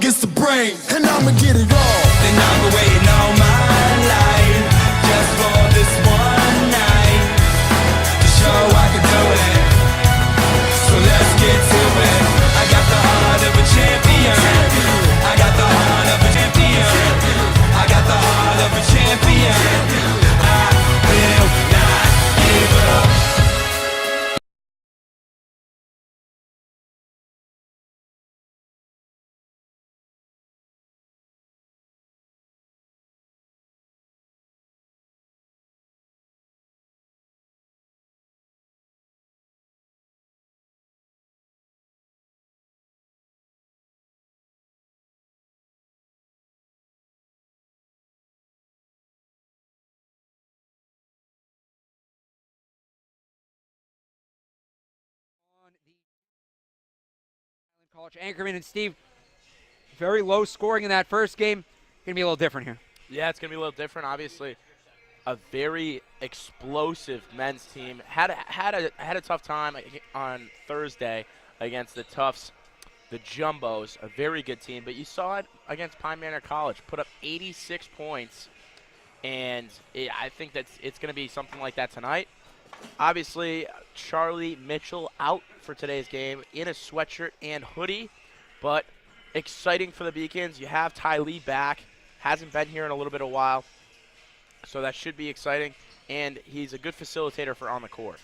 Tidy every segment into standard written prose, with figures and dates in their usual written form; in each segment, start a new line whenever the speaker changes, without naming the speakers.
against the brain, and I'ma get it all.
And I've been waiting all my life just for this one night to show I can do it. So let's get to it. I got the heart of a champion. I got the heart of a champion. I got the heart of a champion. I will not give up.
College Anchorman and Steve, very low scoring in that first game. Going to be a little different here.
Yeah, it's going to be a little different. Obviously, a very explosive men's team. Had a tough time on Thursday against the Tufts, the Jumbos, a very good team. But you saw it against Pine Manor College, put up 86 points. And I think it's going to be something like that tonight. Obviously, Charlie Mitchell out for today's game in a sweatshirt and hoodie, but exciting for the Beacons. You have Ty Lee back, hasn't been here in a little bit of a while, so that should be exciting, and he's a good facilitator for on the court.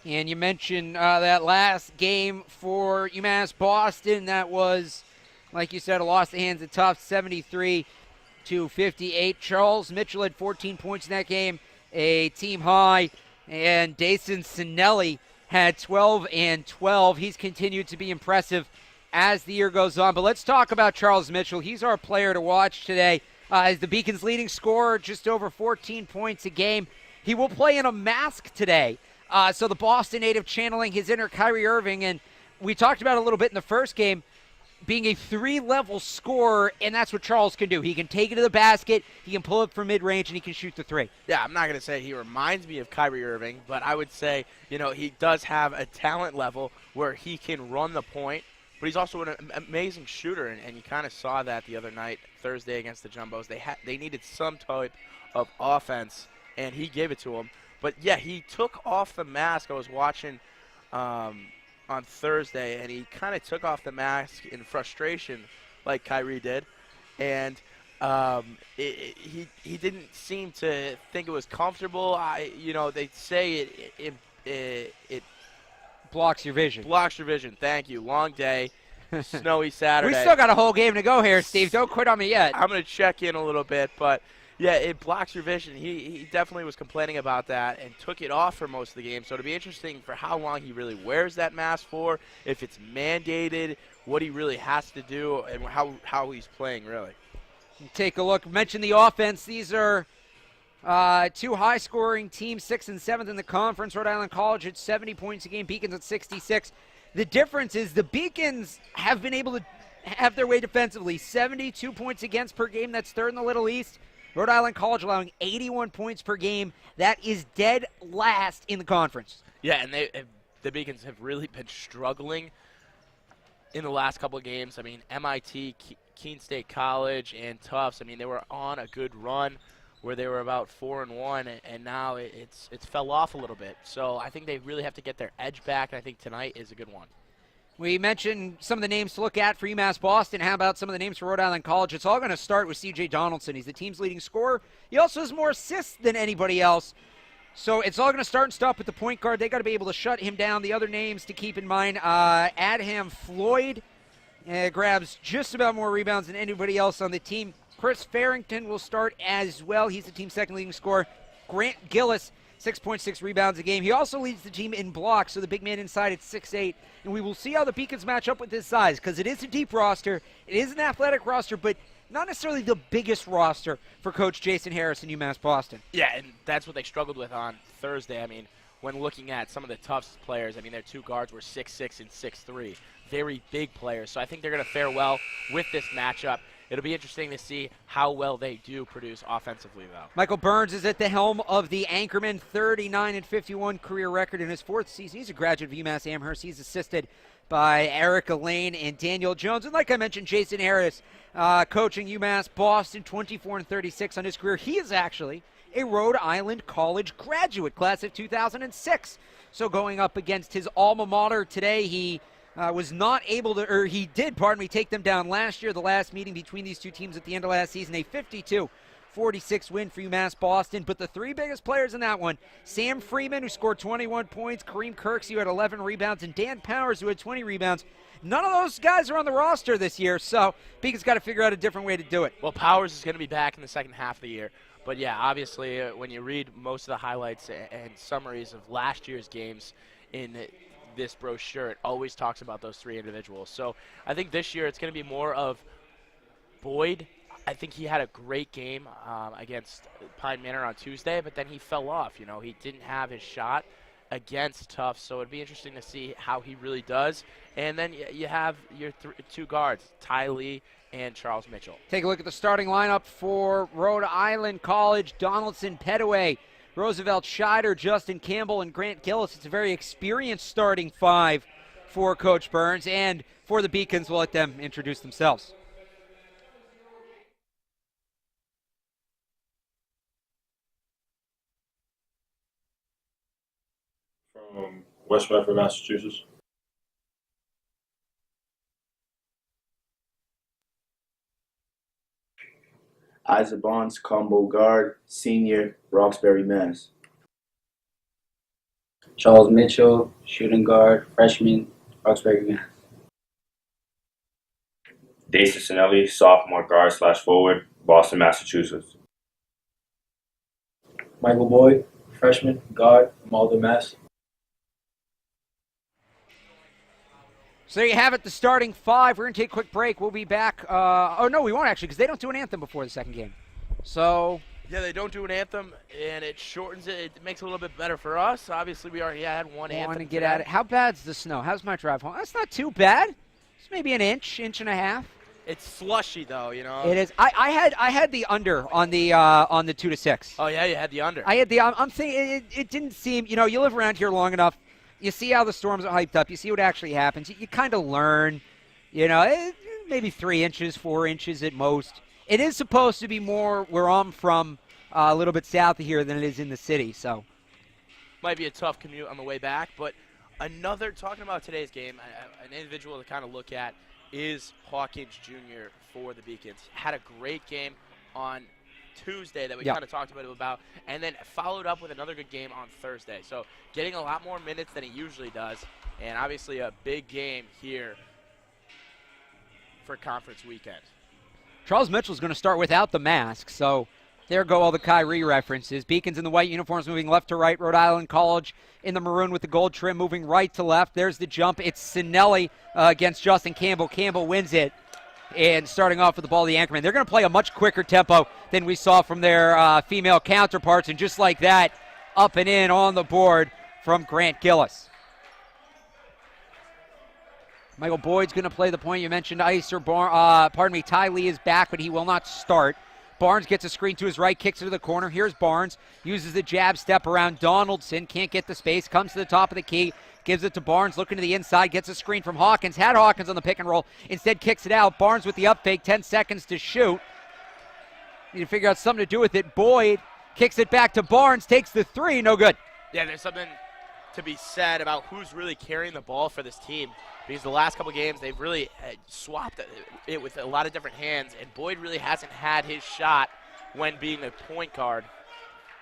And you mentioned that last game for UMass Boston. That was, like you said, a loss to hands of Tufts, 73-58. Charles Mitchell had 14 points in that game, a team high. And Dason Sinelli had 12 and 12. He's continued to be impressive as the year goes on. But let's talk about Charles Mitchell. He's our player to watch today. As the Beacons' leading scorer, just over 14 points a game. He will play in a mask today. So the Boston native channeling his inner Kyrie Irving. And we talked about it a little bit in the first game, being a three-level scorer, and that's what Charles can do. He can take it to the basket, he can pull it from mid-range, and he can shoot the three.
Yeah, I'm not going to say he reminds me of Kyrie Irving, but I would say, he does have a talent level where he can run the point, but he's also an amazing shooter, and you kind of saw that the other night, Thursday against the Jumbos. They needed some type of offense, and he gave it to them. But, yeah, he took off the mask. I was watching on Thursday, and he kind of took off the mask in frustration like Kyrie did. And he didn't seem to think it was comfortable. They say it
blocks your vision.
Blocks your vision. Thank you. Long day, snowy Saturday.
We still got a whole game to go here, Steve. Don't quit on me yet.
I'm going to check in a little bit, but yeah, it blocks your vision. He definitely was complaining about that and took it off for most of the game. So it'll be interesting for how long he really wears that mask for, if it's mandated, what he really has to do, and how he's playing, really.
Take a look. Mention the offense. These are two high-scoring teams, 6th and 7th in the conference. Rhode Island College at 70 points a game, Beacons at 66. The difference is the Beacons have been able to have their way defensively. 72 points against per game. That's third in the Little East. Rhode Island College allowing 81 points per game. That is dead last in the conference.
Yeah, and the Beacons have really been struggling in the last couple of games. I mean, MIT, Keene State College, and Tufts, they were on a good run where they were about 4-1, and now it's fell off a little bit. So I think they really have to get their edge back, and I think tonight is a good one.
We mentioned some of the names to look at for UMass Boston. How about some of the names for Rhode Island College? It's all going to start with C.J. Donaldson. He's the team's leading scorer. He also has more assists than anybody else. So it's all going to start and stop with the point guard. They got to be able to shut him down. The other names to keep in mind, Adham Floyd grabs just about more rebounds than anybody else on the team. Chris Farrington will start as well. He's the team's second leading scorer. Grant Gillis, 6.6 rebounds a game. He also leads the team in blocks, so the big man inside at 6'8". And we will see how the Beacons match up with his size, because it is a deep roster. It is an athletic roster, but not necessarily the biggest roster for Coach Jason Harris and UMass Boston.
Yeah, and that's what they struggled with on Thursday. When looking at some of the Tufts players, their two guards were 6'6" and 6'3". Very big players, so I think they're going to fare well with this matchup. It'll be interesting to see how well they do produce offensively, though.
Michael Burns is at the helm of the Anchorman, 39-51 career record in his fourth season. He's a graduate of UMass Amherst. He's assisted by Erica Lane and Daniel Jones. And like I mentioned, Jason Harris, coaching UMass Boston, 24-36 on his career. He is actually a Rhode Island College graduate, class of 2006. So going up against his alma mater today, he was not able to, or he did, take them down last year, the last meeting between these two teams at the end of last season, a 52-46 win for UMass Boston. But the three biggest players in that one, Sam Freeman, who scored 21 points, Kareem Kirksey, who had 11 rebounds, and Dan Powers, who had 20 rebounds. None of those guys are on the roster this year, so Beacon's got to figure out a different way to do it.
Well, Powers is going to be back in the second half of the year. But, yeah, obviously, when you read most of the highlights and summaries of last year's games in this brochure, it always talks about those three individuals. So I think this year it's going to be more of Boyd. I think he had a great game against Pine Manor on Tuesday, but then he fell off. You know, he didn't have his shot against Tufts, so it'd be interesting to see how he really does. And then you have your two guards, Ty Lee and Charles Mitchell.
Take a look at the starting lineup for Rhode Island College. Donaldson, Petaway, Roosevelt, Scheider, Justin Campbell, and Grant Gillis. It's a very experienced starting five for Coach Burns. And for the Beacons, we'll let them introduce themselves.
From West Medford, Massachusetts.
Isaac Bonds, combo guard, senior, Roxbury, Mass.
Charles Mitchell, shooting guard, freshman, Roxbury, Mass.
Daisy Sinelli, sophomore guard / forward, Boston, Massachusetts.
Michael Boyd, freshman, guard, Malden, Mass.
So there you have it, the starting five. We're going to take a quick break. We'll be back. Oh, no, we won't actually, because they don't do an anthem before the second game. So.
Yeah, they don't do an anthem, and it shortens it. It makes it a little bit better for us. Obviously, we already had one anthem.
Want to get at it. How bad's the snow? How's my drive home? That's not too bad. It's maybe an inch and a half.
It's slushy, though, you know.
It is. I had the under on the 2 to 6.
Oh, yeah, you had the under.
I had the. I'm saying it didn't seem. You know, you live around here long enough. You see how the storms are hyped up. You see what actually happens. You kind of learn, you know, maybe 3 inches, 4 inches at most. It is supposed to be more where I'm from, a little bit south of here than it is in the city. So
might be a tough commute on the way back. But talking about today's game, an individual to kind of look at is Hawkins Jr. for the Beacons. Had a great game on Tuesday that we kind of talked about, and then followed up with another good game on Thursday. So getting a lot more minutes than he usually does, and obviously a big game here for conference weekend.
Charles Mitchell's going to start without the mask, so there go all the Kyrie references. Beacons in the white uniforms moving left to right. Rhode Island College in the maroon with the gold trim moving right to left. There's the jump. It's Sinelli against Justin Campbell. Campbell wins it. And starting off with the ball, the anchorman. They're going to play a much quicker tempo than we saw from their female counterparts. And just like that, up and in on the board from Grant Gillis. Michael Boyd's going to play the point. You mentioned Ty Lee is back, but he will not start. Barnes gets a screen to his right, kicks it to the corner. Here's Barnes, uses the jab step around Donaldson, can't get the space, comes to the top of the key, gives it to Barnes, looking to the inside, gets a screen from Hawkins, had Hawkins on the pick and roll, instead kicks it out. Barnes with the up fake, 10 seconds to shoot. Need to figure out something to do with it. Boyd kicks it back to Barnes, takes the three, no good.
Yeah, there's something to be said about who's really carrying the ball for this team, because the last couple games they've really swapped it with a lot of different hands, and Boyd really hasn't had his shot when being a point guard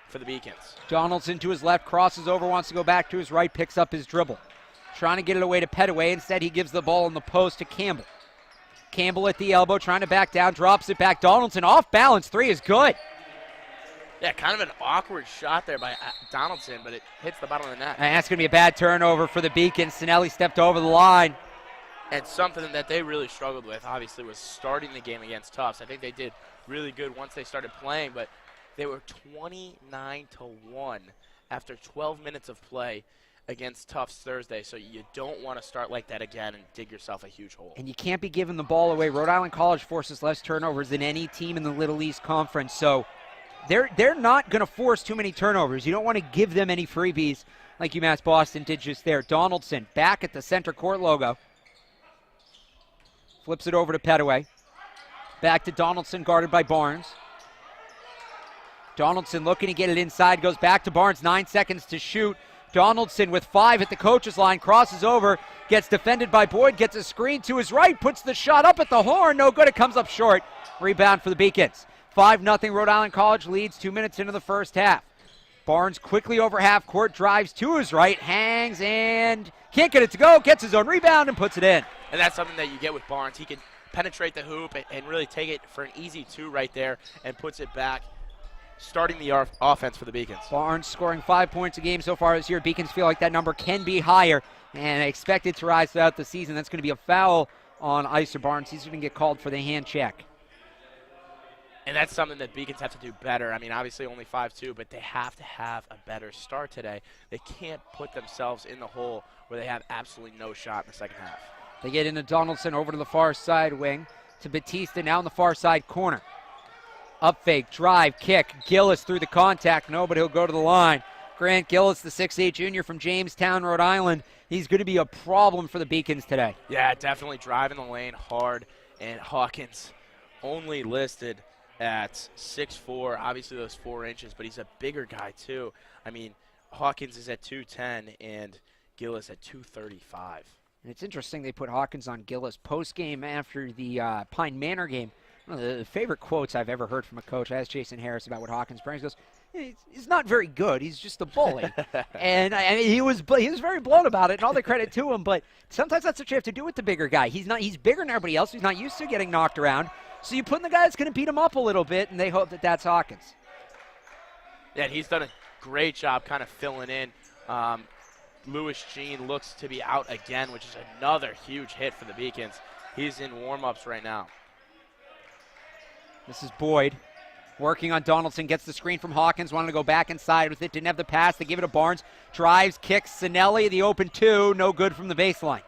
for the Beacons.
Donaldson to his left, crosses over, wants to go back to his right, picks up his dribble. Trying to get it away to Petaway. Instead, he gives the ball in the post to Campbell. Campbell at the elbow, trying to back down, drops it back. Donaldson off balance, three is good.
Yeah, kind of an awkward shot there by Donaldson, but it hits the bottom of the net.
And that's going to be a bad turnover for the Beacons. Sinelli stepped over the line.
And something that they really struggled with, obviously, was starting the game against Tufts. I think they did really good once they started playing, but they were 29-1 after 12 minutes of play against Tufts Thursday, so you don't want to start like that again and dig yourself a huge hole.
And you can't be giving the ball away. Rhode Island College forces less turnovers than any team in the Little East Conference, so they're not going to force too many turnovers. You don't want to give them any freebies like UMass Boston did just there. Donaldson back at the center court logo. Flips it over to Petaway. Back to Donaldson, guarded by Barnes. Donaldson looking to get it inside, goes back to Barnes, 9 seconds to shoot. Donaldson with 5 at the coach's line, crosses over, gets defended by Boyd, gets a screen to his right, puts the shot up at the horn, no good, it comes up short. Rebound for the Beacons. 5-0 Rhode Island College leads 2 minutes into the first half. Barnes quickly over half court, drives to his right, hangs and can't get it to go, gets his own rebound and puts it in.
And that's something that you get with Barnes. He can penetrate the hoop and really take it for an easy 2 right there and puts it back, starting the offense for the Beacons.
Barnes scoring 5 points a game so far this year. Beacons feel like that number can be higher and expect it to rise throughout the season. That's going to be a foul on Icer Barnes. He's going to get called for the hand check.
And that's something that Beacons have to do better. I mean, obviously only 5-2, but they have to have a better start today. They can't put themselves in the hole where they have absolutely no shot in the second half.
They get into Donaldson over to the far side wing to Batista, now in the far side corner. Up fake, drive, kick, Gillis through the contact, no, but he'll go to the line. Grant Gillis, the 6'8 junior from Jamestown, Rhode Island. He's going to be a problem for the Beacons today.
Yeah, definitely driving the lane hard, and Hawkins only listed at 6'4", obviously those 4 inches, but he's a bigger guy too. I mean, Hawkins is at 210 and Gillis at 235.
And it's interesting they put Hawkins on Gillis post-game after the Pine Manor game. One of the favorite quotes I've ever heard from a coach. I asked Jason Harris about what Hawkins brings. He goes, he's not very good. He's just a bully. And I mean, he was very blown about it, and all the credit to him. But sometimes that's what you have to do with the bigger guy. He's bigger than everybody else. He's not used to getting knocked around. So you put in the guy that's going to beat him up a little bit, and they hope that that's Hawkins.
Yeah, he's done a great job kind of filling in. Lewis Jean looks to be out again, which is another huge hit for the Beacons. He's in warm-ups right now.
This is Boyd working on Donaldson, gets the screen from Hawkins, wanted to go back inside with it, didn't have the pass, they give it to Barnes, drives, kicks, Sinelli, the open 2, no good from the baseline.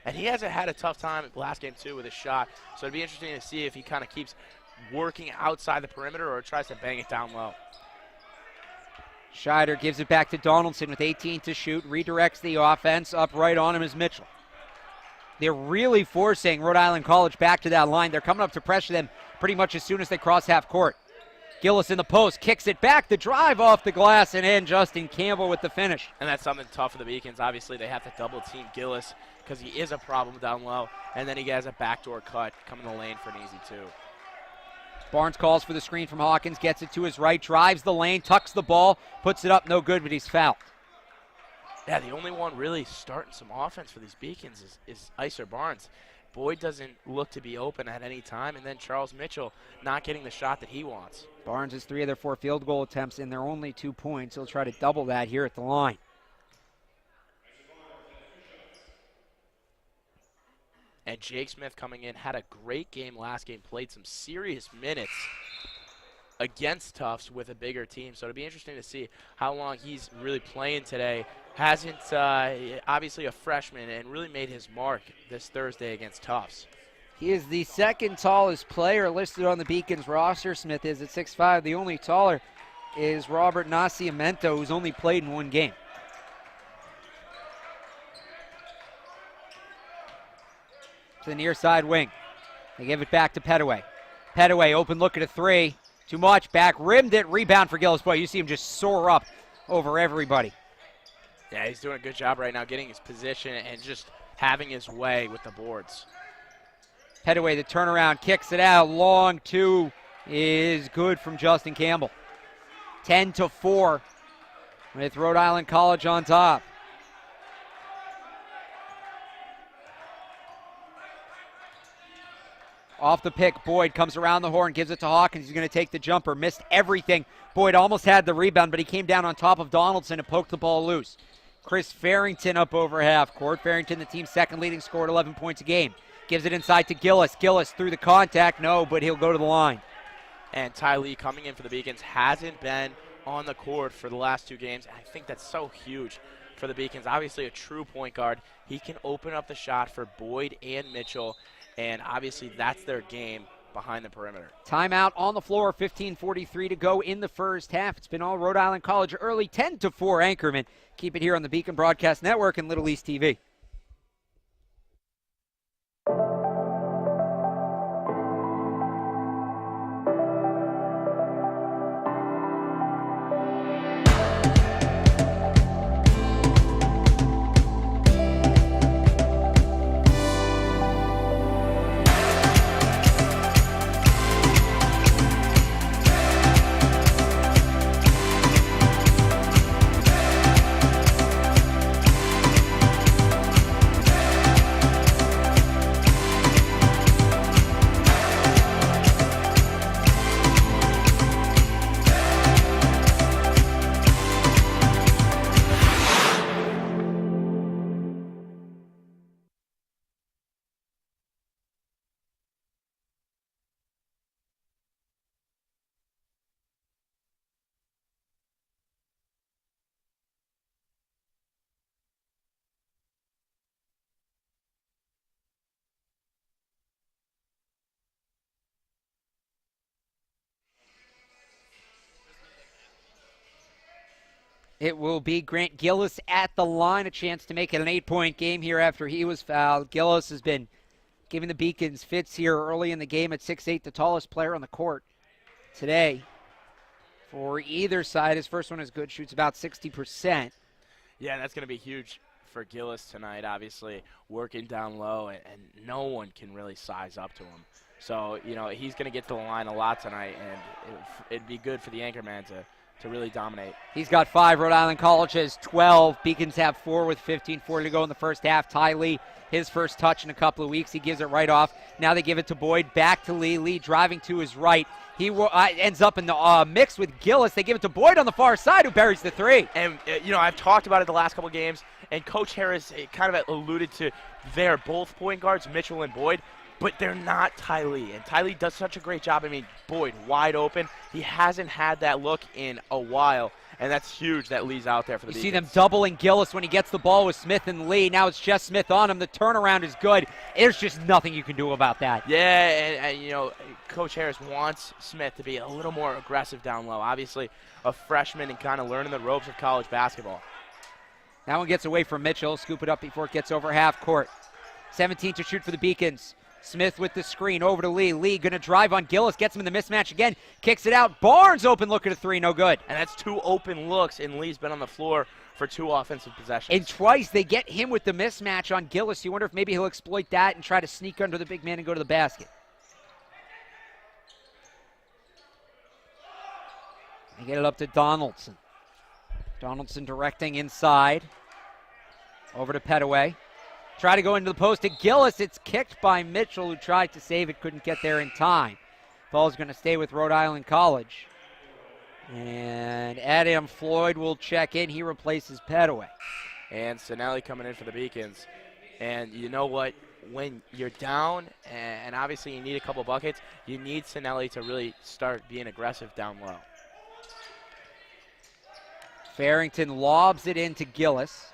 And he hasn't had a tough time last game too with his shot, so it'd be interesting to see if he kind of keeps working outside the perimeter or tries to bang it down low.
Scheider gives it back to Donaldson with 18 to shoot, redirects the offense, up right on him is Mitchell. They're really forcing Rhode Island College back to that line. They're coming up to pressure them pretty much as soon as they cross half court. Gillis in the post, kicks it back, the drive off the glass and in. Justin Campbell with the finish.
And that's something tough for the Beacons. Obviously, they have to double team Gillis because he is a problem down low. And then he has a backdoor cut coming in the lane for an easy 2.
Barnes calls for the screen from Hawkins, gets it to his right, drives the lane, tucks the ball, puts it up, no good, but he's fouled.
Yeah, the only one really starting some offense for these Beacons is Icer Barnes. Boyd doesn't look to be open at any time, and then Charles Mitchell not getting the shot that he wants.
Barnes has 3 of their 4 field goal attempts, and they're only 2 points. He'll try to double that here at the line.
And Jake Smith coming in, had a great game last game, played some serious minutes against Tufts with a bigger team. So it'll be interesting to see how long he's really playing today. Hasn't, obviously a freshman, and really made his mark this Thursday against Tufts.
He is the second tallest player listed on the Beacons roster. Smith is at 6'5". The only taller is Robert Nascimento, who's only played in 1 game. To the near side wing. They give it back to Petaway. Petaway, open look at a 3. Too much, back, rimmed it, rebound for Gillis. Boy, you see him just soar up over everybody.
Yeah, he's doing a good job right now getting his position and just having his way with the boards.
Petaway, the turnaround, kicks it out. Long 2 is good from Justin Campbell. 10-4 with Rhode Island College on top. Off the pick, Boyd comes around the horn, gives it to Hawkins. He's going to take the jumper. Missed everything. Boyd almost had the rebound, but he came down on top of Donaldson and poked the ball loose. Chris Farrington up over half court. Farrington, the team's second leading scorer at 11 points a game. Gives it inside to Gillis. Gillis through the contact. No, but he'll go to the line.
And Ty Lee coming in for the Beacons hasn't been on the court for the last 2 games. I think that's so huge for the Beacons. Obviously a true point guard. He can open up the shot for Boyd and Mitchell. And obviously that's their game behind the perimeter.
Timeout on the floor, 15:43 to go in the first half. It's been all Rhode Island College early, 10-4 Anchorman. Keep it here on the Beacon Broadcast Network and Little East TV. It will be Grant Gillis at the line, a chance to make it an 8-point game here after he was fouled. Gillis has been giving the Beacons fits here early in the game at 6'8", the tallest player on the court today. For either side, his first one is good, shoots about 60%.
Yeah, that's going to be huge for Gillis tonight, obviously, working down low, and no one can really size up to him. So, he's going to get to the line a lot tonight, and it'd be good for the anchorman to really dominate.
He's got 5. Rhode Island College has 12. Beacons have 4 with 15:40 to go in the first half. Ty Lee, his first touch in a couple of weeks. He gives it right off. Now they give it to Boyd. Back to Lee. Lee driving to his right. He ends up in the mix with Gillis. They give it to Boyd on the far side, who buries the 3.
And, I've talked about it the last couple of games, and Coach Harris kind of alluded to they're both point guards, Mitchell and Boyd, but they're not Ty Lee. And Ty Lee does such a great job. I mean, Boyd wide open. He hasn't had that look in a while, and that's huge that Lee's out there for the Beacons.
You see them doubling Gillis when he gets the ball with Smith and Lee. Now it's just Smith on him. The turnaround is good. There's just nothing you can do about that.
Yeah, and Coach Harris wants Smith to be a little more aggressive down low. Obviously, a freshman and kind of learning the ropes of college basketball.
That one gets away from Mitchell. Scoop it up before it gets over half court. 17 to shoot for the Beacons. Smith with the screen over to Lee. Lee going to drive on Gillis, gets him in the mismatch again, kicks it out. Barnes open look at a 3, no good.
And that's 2 open looks, and Lee's been on the floor for 2 offensive possessions.
And twice they get him with the mismatch on Gillis. You wonder if maybe he'll exploit that and try to sneak under the big man and go to the basket. They get it up to Donaldson. Donaldson directing inside. Over to Petaway. Try to go into the post to Gillis. It's kicked by Mitchell, who tried to save it, couldn't get there in time. Ball's going to stay with Rhode Island College. And Adam Floyd will check in. He replaces Petaway.
And Sinelli coming in for the Beacons. And you know what? When you're down, and obviously you need a couple buckets, you need Sinelli to really start being aggressive down low.
Farrington lobs it into Gillis.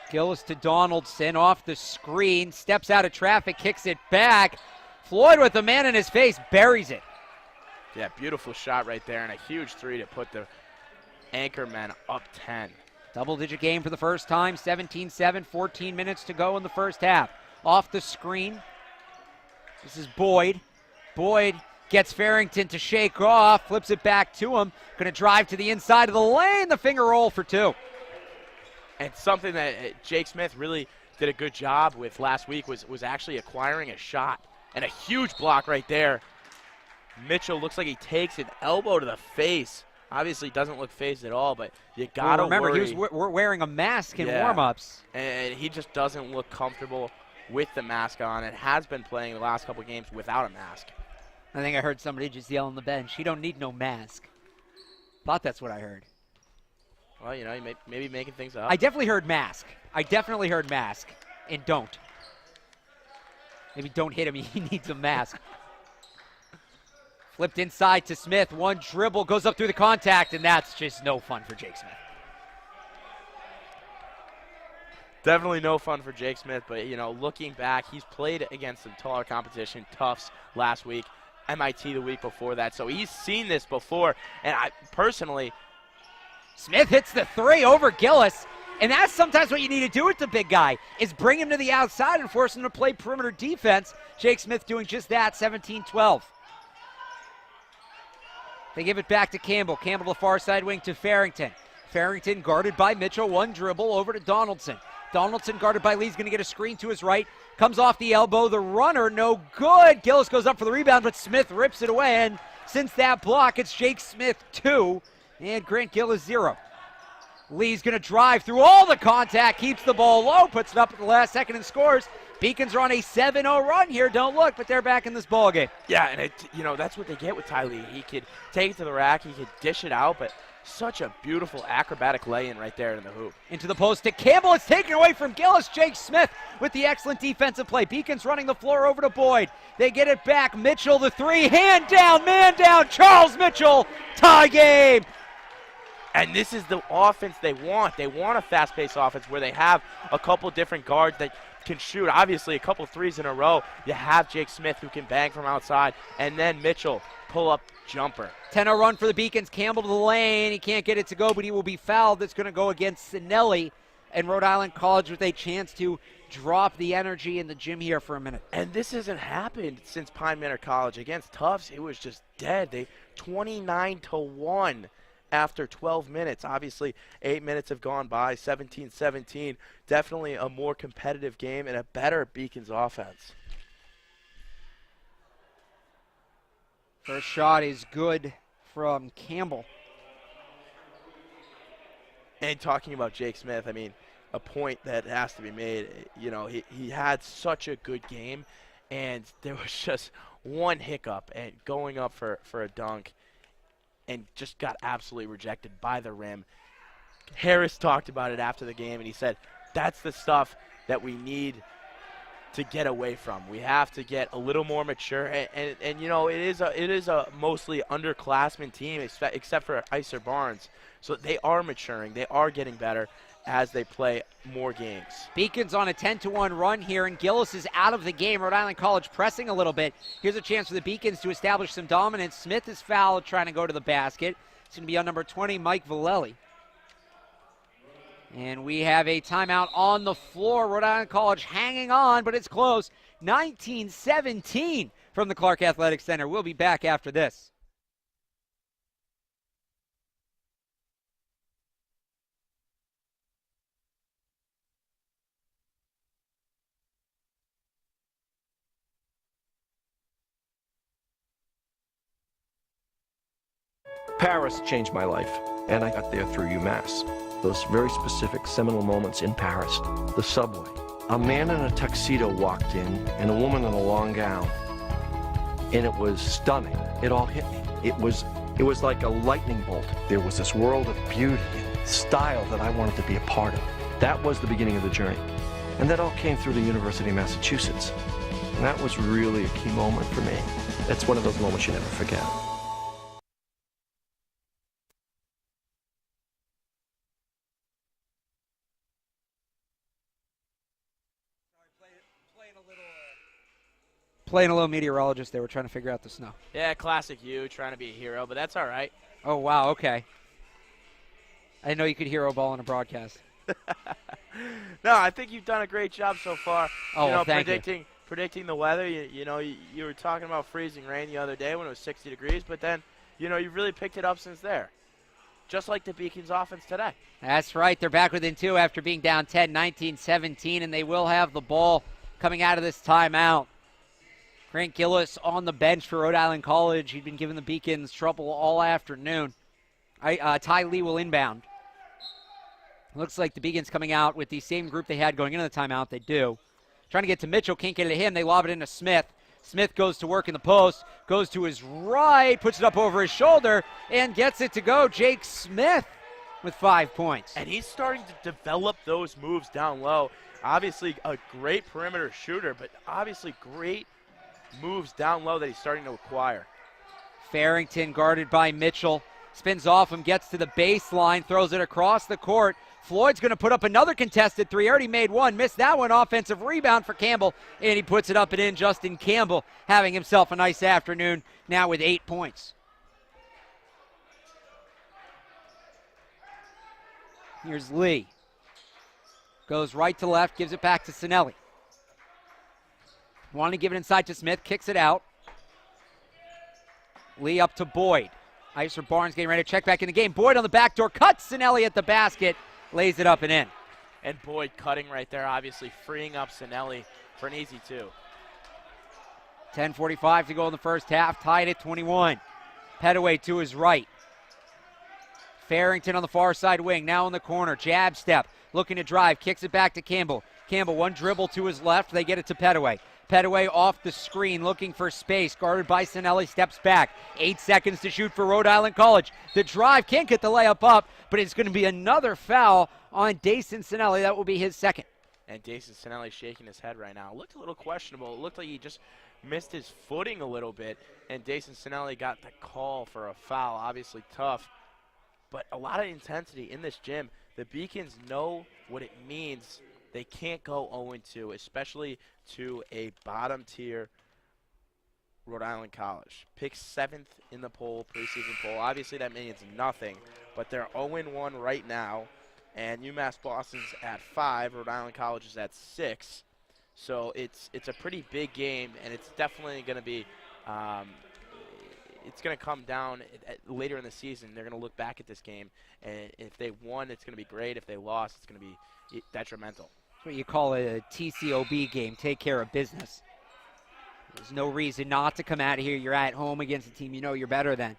Gillis to Donaldson off the screen, steps out of traffic, kicks it back. Floyd with the man in his face, buries it.
Yeah, beautiful shot right there, and a huge 3 to put the anchormen up 10.
Double-digit game for the first time, 17-7, 14 minutes to go in the first half. Off the screen, this is Boyd. Boyd gets Farrington to shake off, flips it back to him. Going to drive to the inside of the lane, the finger roll for 2.
And something that Jake Smith really did a good job with last week was actually acquiring a shot. And a huge block right there. Mitchell looks like he takes an elbow to the face. Obviously doesn't look phased at all, but you got to
remember,
worry.
he was wearing a mask in warm-ups.
And he just doesn't look comfortable with the mask on, and has been playing the last couple games without a mask.
I think I heard somebody just yell on the bench, "He don't need no mask." Thought that's what I heard.
Well, you may maybe making things up.
I definitely heard mask. And don't. Maybe don't hit him. He needs a mask. Flipped inside to Smith. One dribble goes up through the contact, and that's just no fun for Jake Smith.
Definitely no fun for Jake Smith, but, looking back, he's played against some taller competition, Tufts last week, MIT the week before that, so he's seen this before, and I personally...
Smith hits the 3 over Gillis, and that's sometimes what you need to do with the big guy, is bring him to the outside and force him to play perimeter defense. Jake Smith doing just that, 17-12. They give it back to Campbell. Campbell the far side wing to Farrington. Farrington guarded by Mitchell, one dribble over to Donaldson. Donaldson guarded by Lee's going to get a screen to his right. Comes off the elbow, the runner, no good. Gillis goes up for the rebound, but Smith rips it away, and since that block, it's Jake Smith 2. And Grant Gillis 0. Lee's going to drive through all the contact, keeps the ball low, puts it up at the last second and scores. Beacons are on a 7-0 run here. Don't look, but they're back in this ball game.
Yeah, and that's what they get with Ty Lee. He could take it to the rack, he could dish it out, but such a beautiful acrobatic lay-in right there in the hoop.
Into the post to Campbell. It's taken away from Gillis. Jake Smith with the excellent defensive play. Beacons running the floor over to Boyd. They get it back. Mitchell the 3. Hand down, man down. Charles Mitchell. Tie game.
And this is the offense they want. They want a fast-paced offense where they have a couple different guards that can shoot. Obviously, a couple threes in a row. You have Jake Smith who can bang from outside, and then Mitchell pull-up jumper.
10-0 run for the Beacons. Campbell to the lane. He can't get it to go, but he will be fouled. That's going to go against Sinelli, and Rhode Island College with a chance to drop the energy in the gym here for a minute.
And this hasn't happened since Pine Manor College. Against Tufts, it was just dead. They 29-1 after 12 minutes. Obviously, 8 minutes have gone by, 17-17. Definitely a more competitive game and a better Beacons offense.
First shot is good from Campbell.
And talking about Jake Smith, I mean, a point that has to be made. You know, he had such a good game, and there was just one hiccup and going up for a dunk and just got absolutely rejected by the rim. Harris talked about it after the game, and he said, that's the stuff that we need to get away from. We have to get a little more mature, and you know, it is a mostly underclassmen team, except for Iser Barnes. So they are maturing. They are getting better as they play more games.
Beacons on a 10-1 run here, and Gillis is out of the game. Rhode Island College pressing a little bit. Here's a chance for the Beacons to establish some dominance. Smith is fouled trying to go to the basket. It's going to be on number 20, Mike Vallely. And we have a timeout on the floor. Rhode Island College hanging on, but it's close. 19-17 from the Clark Athletic Center. We'll be back after this.
Paris changed my life, and I got there through UMass. Those very specific seminal moments in Paris, the subway. A man in a tuxedo walked in, and a woman in a long gown, and it was stunning. It all hit me. It was like a lightning bolt. There was this world of beauty and style that I wanted to be a part of. That was the beginning of the journey, and that all came through the University of Massachusetts, and that was really a key moment for me. That's one of those moments you never forget.
Playing a little meteorologist there. We're trying to figure out the snow.
Yeah, classic you, trying to be a hero, but that's all right.
Oh, wow, okay. I didn't know you could hero ball in a broadcast.
No, I think you've done a great job so far.
Oh,
you know,
thank
predicting the weather. You know, you were talking about freezing rain the other day when it was 60 degrees, but then, you know, you really picked it up since there. Just like the Beacons offense today.
That's right. They're back within 2 after being down 10, 19-17, and they will have the ball coming out of this timeout. Grant Gillis on the bench for Rhode Island College. He'd been giving the Beacons trouble all afternoon. Ty Lee will inbound. Looks like the Beacons coming out with the same group they had going into the timeout. They do. Trying to get to Mitchell. Can't get it to him. They lob it into Smith. Smith goes to work in the post. Goes to his right. Puts it up over his shoulder. And gets it to go. Jake Smith with 5 points.
And he's starting to develop those moves down low. Obviously a great perimeter shooter, but obviously great moves down low that he's starting to acquire.
Farrington guarded by Mitchell. Spins off him, gets to the baseline, throws it across the court. Floyd's going to put up another contested three. Already made one, missed that one. Offensive rebound for Campbell, and he puts it up and in. Justin Campbell having himself a nice afternoon now with 8 points. Here's Lee. Goes right to left, gives it back to Sinelli. Wanted to give it inside to Smith, kicks it out. Lee up to Boyd. Iser Barnes getting ready to check back in the game. Boyd on the backdoor, cuts Sinelli at the basket, lays it up and in.
And Boyd cutting right there, obviously freeing up Sinelli for an easy 2.
10:45 to go in the first half, tied at 21. Petaway to his right. Farrington on the far side wing, now in the corner, jab step, looking to drive, kicks it back to Campbell. Campbell, one dribble to his left, they get it to Petaway. Petaway off the screen, looking for space, guarded by Sinelli, steps back. 8 seconds to shoot for Rhode Island College. The drive, can't get the layup up, but it's going to be another foul on Dason Sinelli. That will be his second.
And Dason Sinelli shaking his head right now. Looked a little questionable. It looked like he just missed his footing a little bit, and Dason Sinelli got the call for a foul. Obviously tough, but a lot of intensity in this gym. The Beacons know what it means. they can't go 0-2, especially to a bottom-tier Rhode Island College. Picked 7th in the preseason poll. Obviously, that means nothing, but they're 0-1 right now, and UMass Boston's at 5. Rhode Island College is at 6. So it's a pretty big game, and it's definitely going to be it's going to come down later in the season. They're going to look back at this game, and if they won, it's going to be great. If they lost, it's going to be detrimental.
That's what you call a TCOB game, take care of business. There's no reason not to come out of here. You're at home against a team you know you're better than.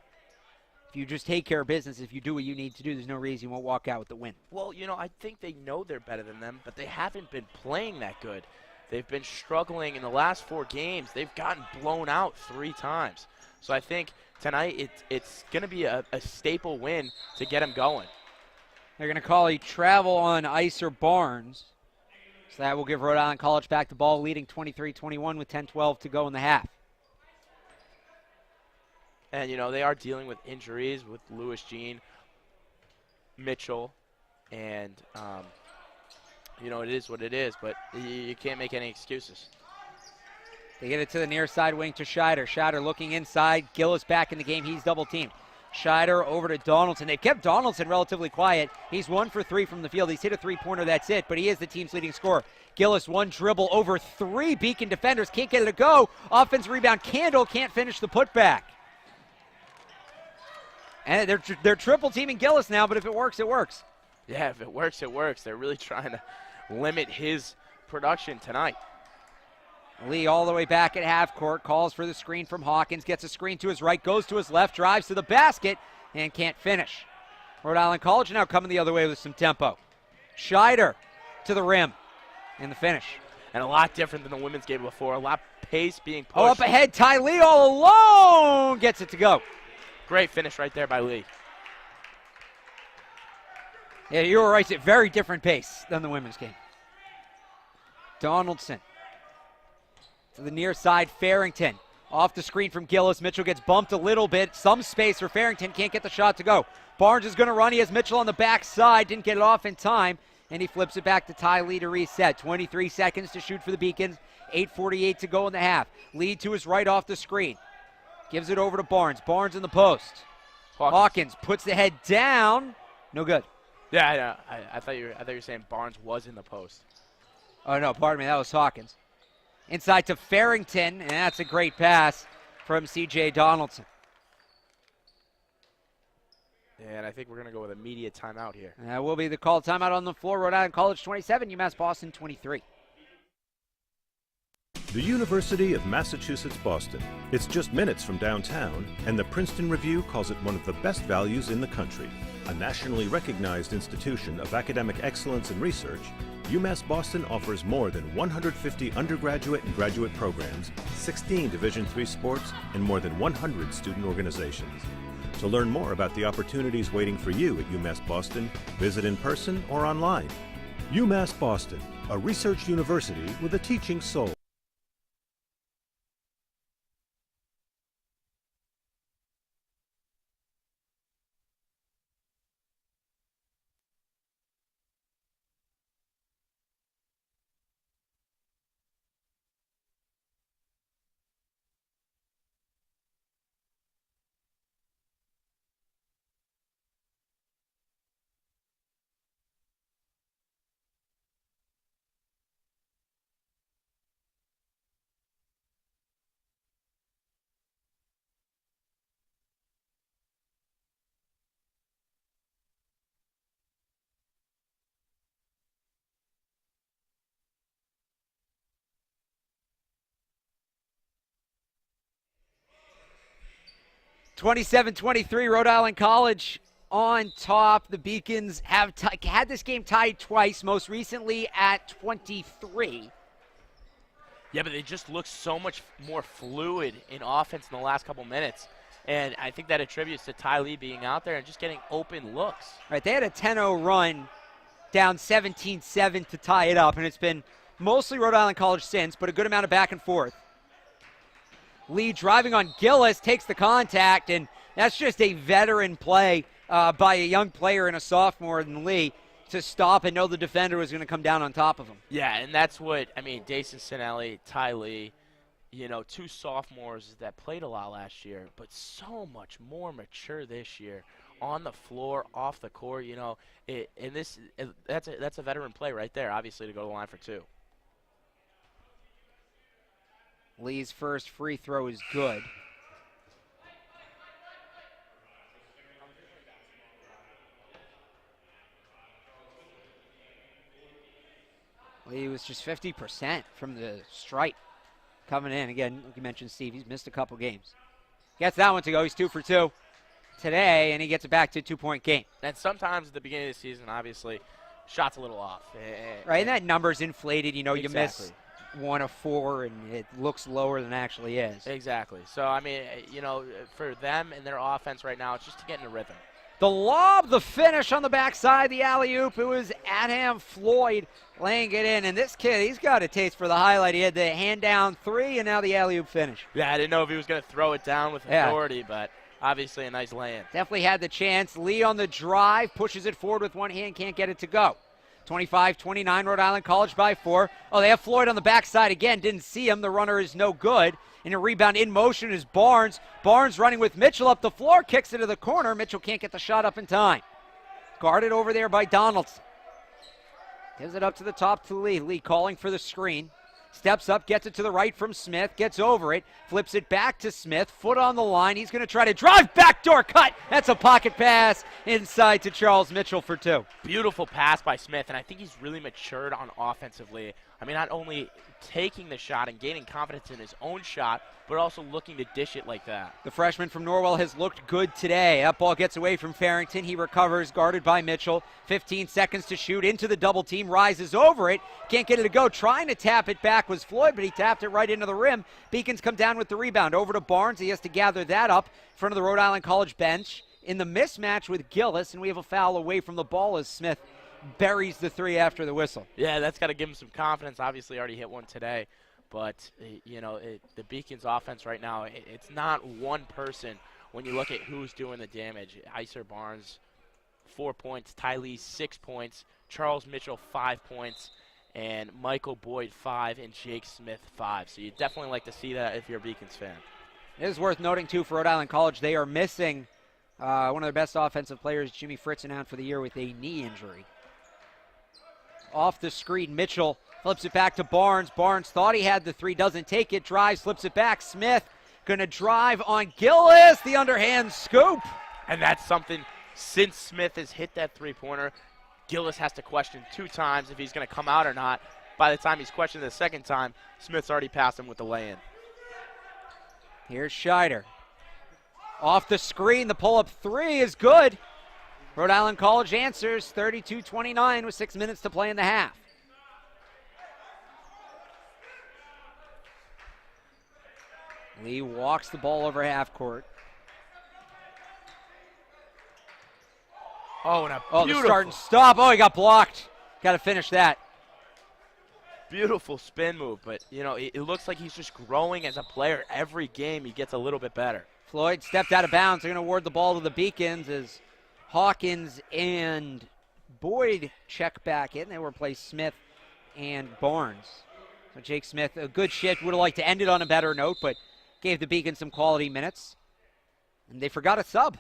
If you just take care of business, if you do what you need to do, there's no reason you won't walk out with the win.
Well, I think they know they're better than them, but they haven't been playing that good. They've been struggling in the last 4 games. They've gotten blown out 3 times. So I think tonight it's going to be a staple win to get them going.
They're going to call a travel on Icer Barnes. So that will give Rhode Island College back the ball, leading 23-21 with 10-12 to go in the half.
And, they are dealing with injuries with Lewis Jean, Mitchell, and, it is what it is, but you can't make any excuses.
They get it to the near side wing to Scheider. Scheider looking inside. Gillis back in the game. He's double teamed. Scheider over to Donaldson. They've kept Donaldson relatively quiet. He's 1 for 3 from the field. He's hit a 3-pointer, that's it, but he is the team's leading scorer. Gillis, 1 dribble over 3 Beacon defenders. Can't get it to go. Offensive rebound. Candle can't finish the putback. And they're triple teaming Gillis now, but if it works, it works.
Yeah, if it works, it works. They're really trying to limit his production tonight.
Lee all the way back at half court, calls for the screen from Hawkins, gets a screen to his right, goes to his left, drives to the basket, and can't finish. Rhode Island College now coming the other way with some tempo. Scheider to the rim, and the finish.
And a lot different than the women's game before. A lot of pace being pushed.
Oh, up ahead, Ty Lee all alone gets it to go.
Great finish right there by Lee.
Yeah, you were right. It's a very different pace than the women's game. Donaldson to the near side, Farrington. Off the screen from Gillis. Mitchell gets bumped a little bit. Some space for Farrington. Can't get the shot to go. Barnes is going to run. He has Mitchell on the backside. Didn't get it off in time. And he flips it back to Ty Lee to reset. 23 seconds to shoot for the Beacons. 8:48 to go in the half. Lee to his right off the screen. Gives it over to Barnes. Barnes in the post. Hawkins puts the head down. No good.
Yeah, I thought you were saying Barnes was in the post.
Oh, no, pardon me. That was Hawkins. Inside to Farrington, and that's a great pass from C.J. Donaldson.
And I think we're going to go with immediate timeout here.
That will be the call. Timeout on the floor. Rhode Island College 27, UMass Boston 23.
The University of Massachusetts Boston. It's just minutes from downtown, and the Princeton Review calls it one of the best values in the country. A nationally recognized institution of academic excellence and research, UMass Boston offers more than 150 undergraduate and graduate programs, 16 Division III sports, and more than 100 student organizations. To learn more about the opportunities waiting for you at UMass Boston, visit in person or online. UMass Boston, a research university with a teaching soul.
(27-23) Rhode Island College on top. The Beacons have had this game tied twice, most recently at 23.
Yeah, but they just look so much more fluid in offense in the last couple minutes. And I think that attributes to Ty Lee being out there and just getting open looks.
Right, they had a 10-0 run down 17-7 to tie it up, and it's been mostly Rhode Island College since, but a good amount of back and forth. Lee driving on Gillis, takes the contact, and that's just a veteran play by a young player and a sophomore in Lee. to stop and know the defender was going to come down on top of him.
Yeah, and that's what, I mean, Dason Sinelli, Ty Lee, you know, 2 sophomores that played a lot last year, but so much more mature this year. On the floor, off the court, you know, that's a veteran play right there, obviously, to go to the line for 2.
Lee's first free throw is good. Lee was just 50% from the stripe coming in. Again, like you mentioned, Steve, he's missed a couple games. Gets that one to go. He's 2 for 2 today, and he gets it back to a 2-point game.
And sometimes at the beginning of the season, obviously, shots a little off.
Right, and that number's inflated. You know,
Exactly.
you miss 1 of 4, and it looks lower than it actually is.
Exactly. So, I mean, you know, for them and their offense right now, it's just to get in a rhythm.
The lob, the finish on the backside, the alley-oop. It was Adam Floyd laying it in. And this kid, he's got a taste for the highlight. He had the hand-down 3, and now the alley-oop finish.
Yeah, I didn't know if he was going to throw it down with authority, but obviously a nice lay-in.
Definitely had the chance. Lee on the drive, pushes it forward with one hand, can't get it to go. 25-29, Rhode Island College by 4. Oh, they have Floyd on the backside again. Didn't see him. The runner is no good. And a rebound in motion is Barnes. Barnes running with Mitchell up the floor, kicks it to the corner. Mitchell can't get the shot up in time. Guarded over there by Donaldson. Gives it up to the top to Lee. Lee calling for the screen. Steps up, gets it to the right from Smith, gets over it, flips it back to Smith, foot on the line. He's going to try to drive, backdoor cut. That's a pocket pass inside to Charles Mitchell for 2.
Beautiful pass by Smith, and I think he's really matured on offensively. I mean, not only taking the shot and gaining confidence in his own shot, but also looking to dish it like that.
The freshman from Norwell has looked good today. That ball gets away from Farrington. He recovers, guarded by Mitchell. 15 seconds to shoot into the double team, rises over it. Can't get it to go. Trying to tap it back was Floyd, but he tapped it right into the rim. Beacons come down with the rebound. Over to Barnes. He has to gather that up in front of the Rhode Island College bench. In the mismatch with Gillis, and we have a foul away from the ball as Smith buries the 3 after the whistle.
Yeah, that's got to give him some confidence. Obviously already hit one today. But, you know, the Beacons offense right now, it's not one person when you look at who's doing the damage. Iser Barnes, 4 points. Ty Lee, 6 points. Charles Mitchell, 5 points. And Michael Boyd, 5. And Jake Smith, 5. So you definitely like to see that if you're a Beacons fan.
It is worth noting, too, for Rhode Island College, they are missing one of their best offensive players, Jimmy Fritzen, out for the year with a knee injury. Off the screen, Mitchell flips it back to Barnes. Barnes thought he had the 3, doesn't take it, drives, flips it back. Smith going to drive on Gillis, the underhand scoop.
And that's something, since Smith has hit that 3-pointer, Gillis has to question 2 times if he's going to come out or not. By the time he's questioned the second time, Smith's already passed him with the lay-in.
Here's Scheider. Off the screen, the pull-up 3 is good. Rhode Island College answers 32-29 with 6 minutes to play in the half. Lee walks the ball over half court.
Oh, and
the start and stop. Oh, he got blocked. Got to finish that.
Beautiful spin move, but, you know, it looks like he's just growing as a player. Every game he gets a little bit better.
Floyd stepped out of bounds. They're going to award the ball to the Beacons as Hawkins and Boyd check back in. They replace Smith and Barnes. So Jake Smith, a good shift. Would have liked to end it on a better note, but gave the Beacons some quality minutes. And they forgot a sub.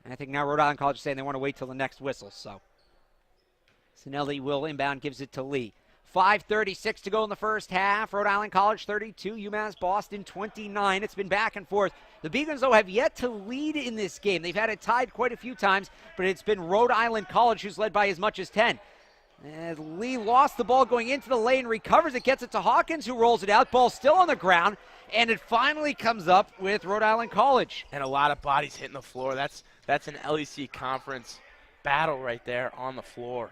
And I think now Rhode Island College is saying they want to wait till the next whistle. So Sinelli will inbound, gives it to Lee. 5:36 to go in the first half. Rhode Island College 32, UMass Boston 29. It's been back and forth. The Beacons, though, have yet to lead in this game. They've had it tied quite a few times, but it's been Rhode Island College who's led by as much as 10. And Lee lost the ball going into the lane, recovers it, gets it to Hawkins, who rolls it out. Ball still on the ground, and it finally comes up with Rhode Island College.
And a lot of bodies hitting the floor. That's an LEC conference battle right there on the floor.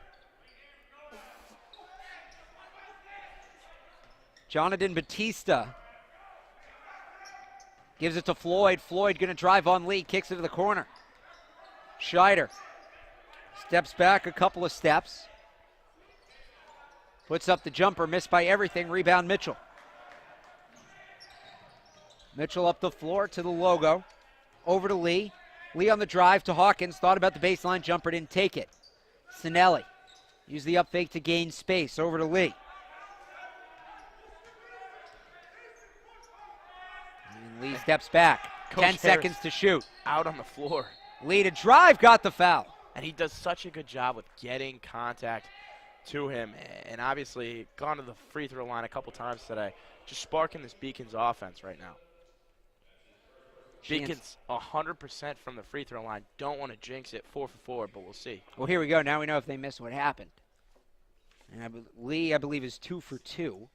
Jonathan Batista gives it to Floyd. Floyd going to drive on Lee, kicks it to the corner. Scheider steps back a couple of steps. Puts up the jumper, missed by everything. Rebound Mitchell. Mitchell up the floor to the logo. Over to Lee. Lee on the drive to Hawkins. Thought about the baseline jumper, didn't take it. Sinelli. Use the up fake to gain space. Over to Lee. And Lee steps back.
Coach
10
Harris
seconds to shoot.
Out on the floor.
Lee to drive, got the foul.
And he does such a good job with getting contact to him. And obviously gone to the free throw line a couple times today. Just sparking this Beacons offense right now. Beacons 100% from the free throw line. Don't want to jinx it. 4 for 4, but we'll see.
Well, here we go. Now we know if they miss what happened. And Lee, I believe, is 2 for 2.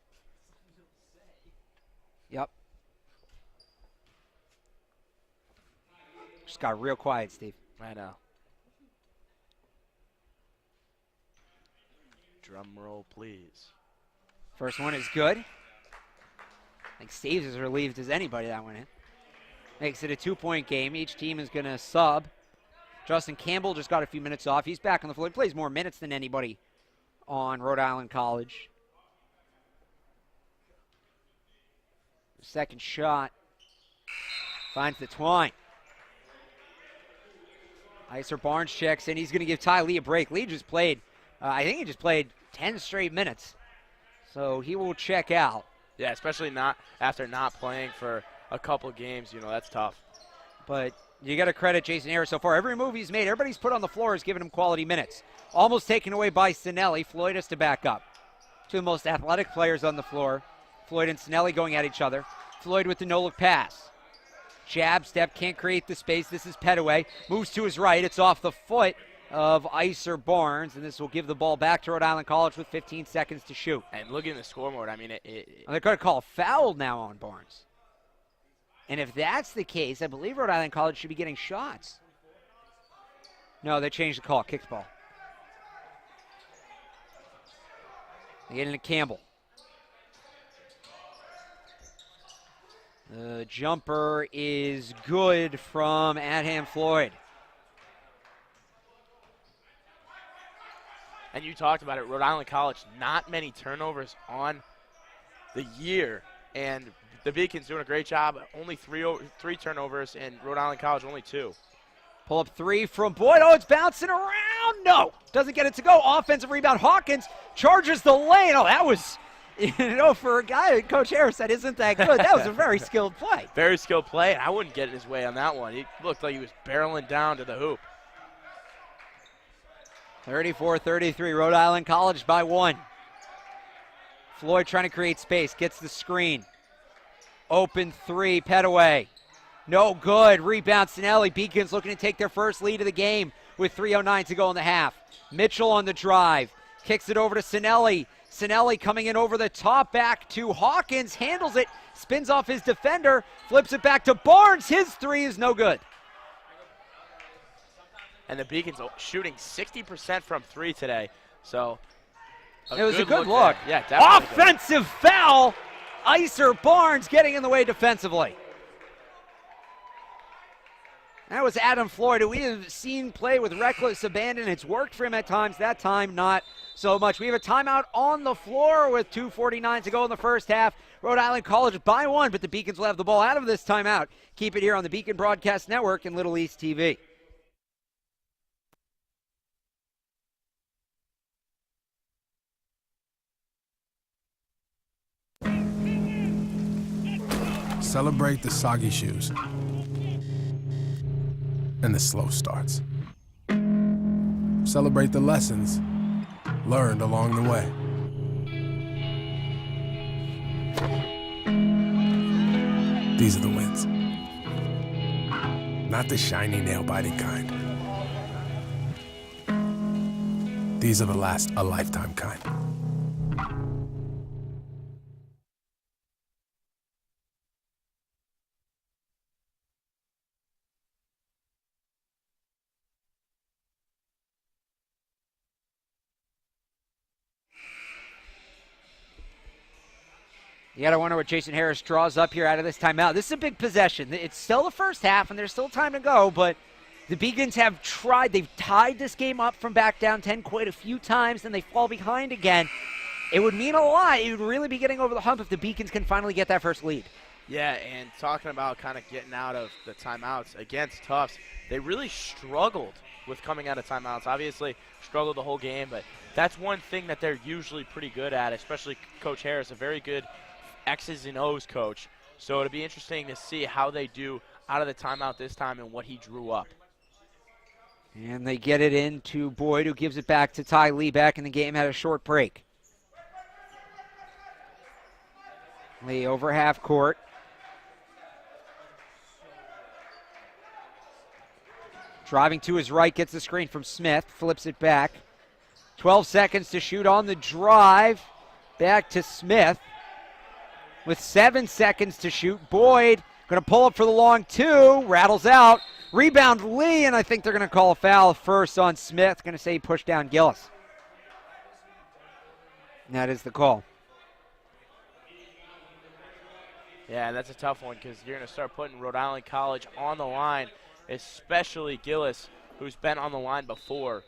Yep. Just got real quiet, Steve.
I know. Drum roll, please.
First one is good. I think Steve's as relieved as anybody that went in. Makes it a 2-point game. Each team is going to sub. Justin Campbell just got a few minutes off. He's back on the floor. He plays more minutes than anybody on Rhode Island College. The second shot finds the twine. Icer Barnes checks in. He's going to give Ty Lee a break. Lee just played, I think he just played 10 straight minutes. So he will check out.
Yeah, especially not after not playing for a couple games. You know, that's tough.
But you got to credit Jason Harris so far. Every move he's made, everybody's put on the floor has given him quality minutes. Almost taken away by Sinelli. Floyd has to back up. Two of the most athletic players on the floor. Floyd and Sinelli going at each other. Floyd with the no-look pass. Jab step, can't create the space. This is Petaway. Moves to his right. It's off the foot of Icer Barnes, and this will give the ball back to Rhode Island College with 15 seconds to shoot.
And looking at the scoreboard, I mean,
they're going to call a foul now on Barnes. And if that's the case, I believe Rhode Island College should be getting shots. No, they changed the call. Kicked ball. They get into Campbell. The jumper is good from Adham Floyd.
And you talked about it, Rhode Island College, not many turnovers on the year. And the Beacons doing a great job. Only three turnovers, and Rhode Island College only 2.
Pull up 3 from Boyd. Oh, it's bouncing around. No, doesn't get it to go. Offensive rebound. Hawkins charges the lane. Oh, that was, for a guy, Coach Harris said isn't that good. That was a very skilled play.
Very skilled play. I wouldn't get in his way on that one. He looked like he was barreling down to the hoop.
34-33, Rhode Island College by 1. Floyd trying to create space, gets the screen. Open 3, Petaway. No good. Rebound, Sinelli. Beacons looking to take their first lead of the game with 3:09 to go in the half. Mitchell on the drive. Kicks it over to Sinelli. Sinelli coming in over the top, back to Hawkins. Handles it. Spins off his defender. Flips it back to Barnes. His 3 is no good.
And the Beacons shooting 60% from 3 today. So
it was a good look.
Yeah, definitely.
Offensive foul. Icer Barnes getting in the way defensively. That was Adam Floyd, who we have seen play with reckless abandon. It's worked for him at times. That time, not so much. We have a timeout on the floor with 2:49 to go in the first half. Rhode Island College by 1, but the Beacons will have the ball out of this timeout. Keep it here on the Beacon Broadcast Network and Little East TV.
Celebrate the soggy shoes and the slow starts. Celebrate the lessons learned along the way. These are the wins. Not the shiny, nail-biting kind. These are the last a lifetime kind.
You got to wonder what Jason Harris draws up here out of this timeout. This is a big possession. It's still the first half, and there's still time to go, but the Beacons have tried. They've tied this game up from back down 10 quite a few times, and they fall behind again. It would mean a lot. It would really be getting over the hump if the Beacons can finally get that first lead.
Yeah, and talking about kind of getting out of the timeouts against Tufts, they really struggled with coming out of timeouts. Obviously, struggled the whole game, but that's one thing that they're usually pretty good at, especially Coach Harris, a very good X's and O's coach. So it'll be interesting to see how they do out of the timeout this time and what he drew up.
And they get it into Boyd, who gives it back to Ty Lee back in the game, had a short break. Lee over half court. Driving to his right, gets the screen from Smith, flips it back. 12 seconds to shoot on the drive. Back to Smith with 7 seconds to shoot. Boyd going to pull up for the long two, rattles out. Rebound Lee, and I think they're going to call a foul first on Smith. Going to say he pushed down Gillis. And that is the call.
Yeah, that's a tough one because you're going to start putting Rhode Island College on the line, especially Gillis, who's been on the line before.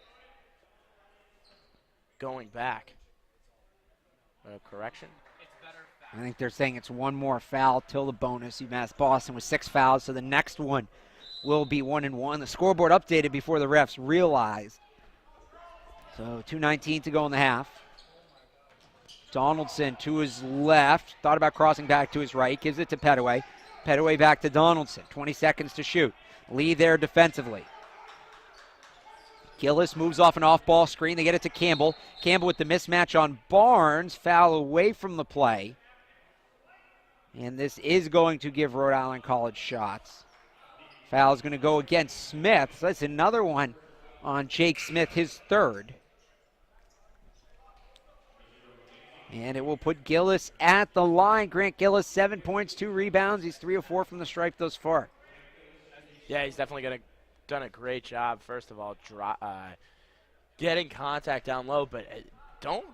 Going back. Correction?
I think they're saying it's one more foul till the bonus. UMass Boston with 6 fouls, so the next one will be 1-1. The scoreboard updated before the refs realized. So 2:19 to go in the half. Donaldson to his left, thought about crossing back to his right, gives it to Petaway. Petaway back to Donaldson, 20 seconds to shoot. Lee there defensively. Gillis moves off an off-ball screen. They get it to Campbell. Campbell with the mismatch on Barnes. Foul away from the play. And this is going to give Rhode Island College shots. Foul is going to go against Smith. So that's another one on Jake Smith, his third. And it will put Gillis at the line. Grant Gillis, 7 points, 2 rebounds. He's 3 of 4 from the stripe thus far.
Yeah, he's definitely done a great job, first of all, getting contact down low, but don't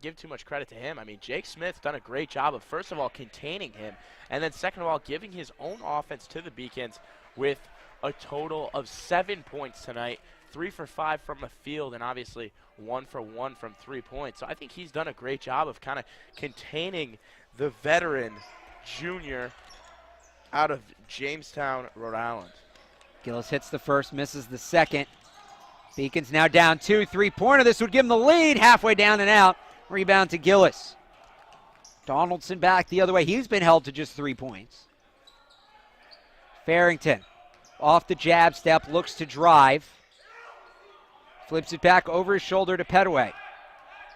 give too much credit to him. I mean, Jake Smith's done a great job of, first of all, containing him, and then second of all, giving his own offense to the Beacons with a total of 7 points tonight, 3 for 5 from the field, and obviously 1 for 1 from 3 points. So I think he's done a great job of kind of containing the veteran junior out of Jamestown, Rhode Island.
Gillis hits the first, misses the second. Beacons now down 2, 3-pointer. This would give them the lead. Halfway down and out. Rebound to Gillis. Donaldson back the other way. He's been held to just 3 points. Farrington off the jab step, looks to drive. Flips it back over his shoulder to Petaway.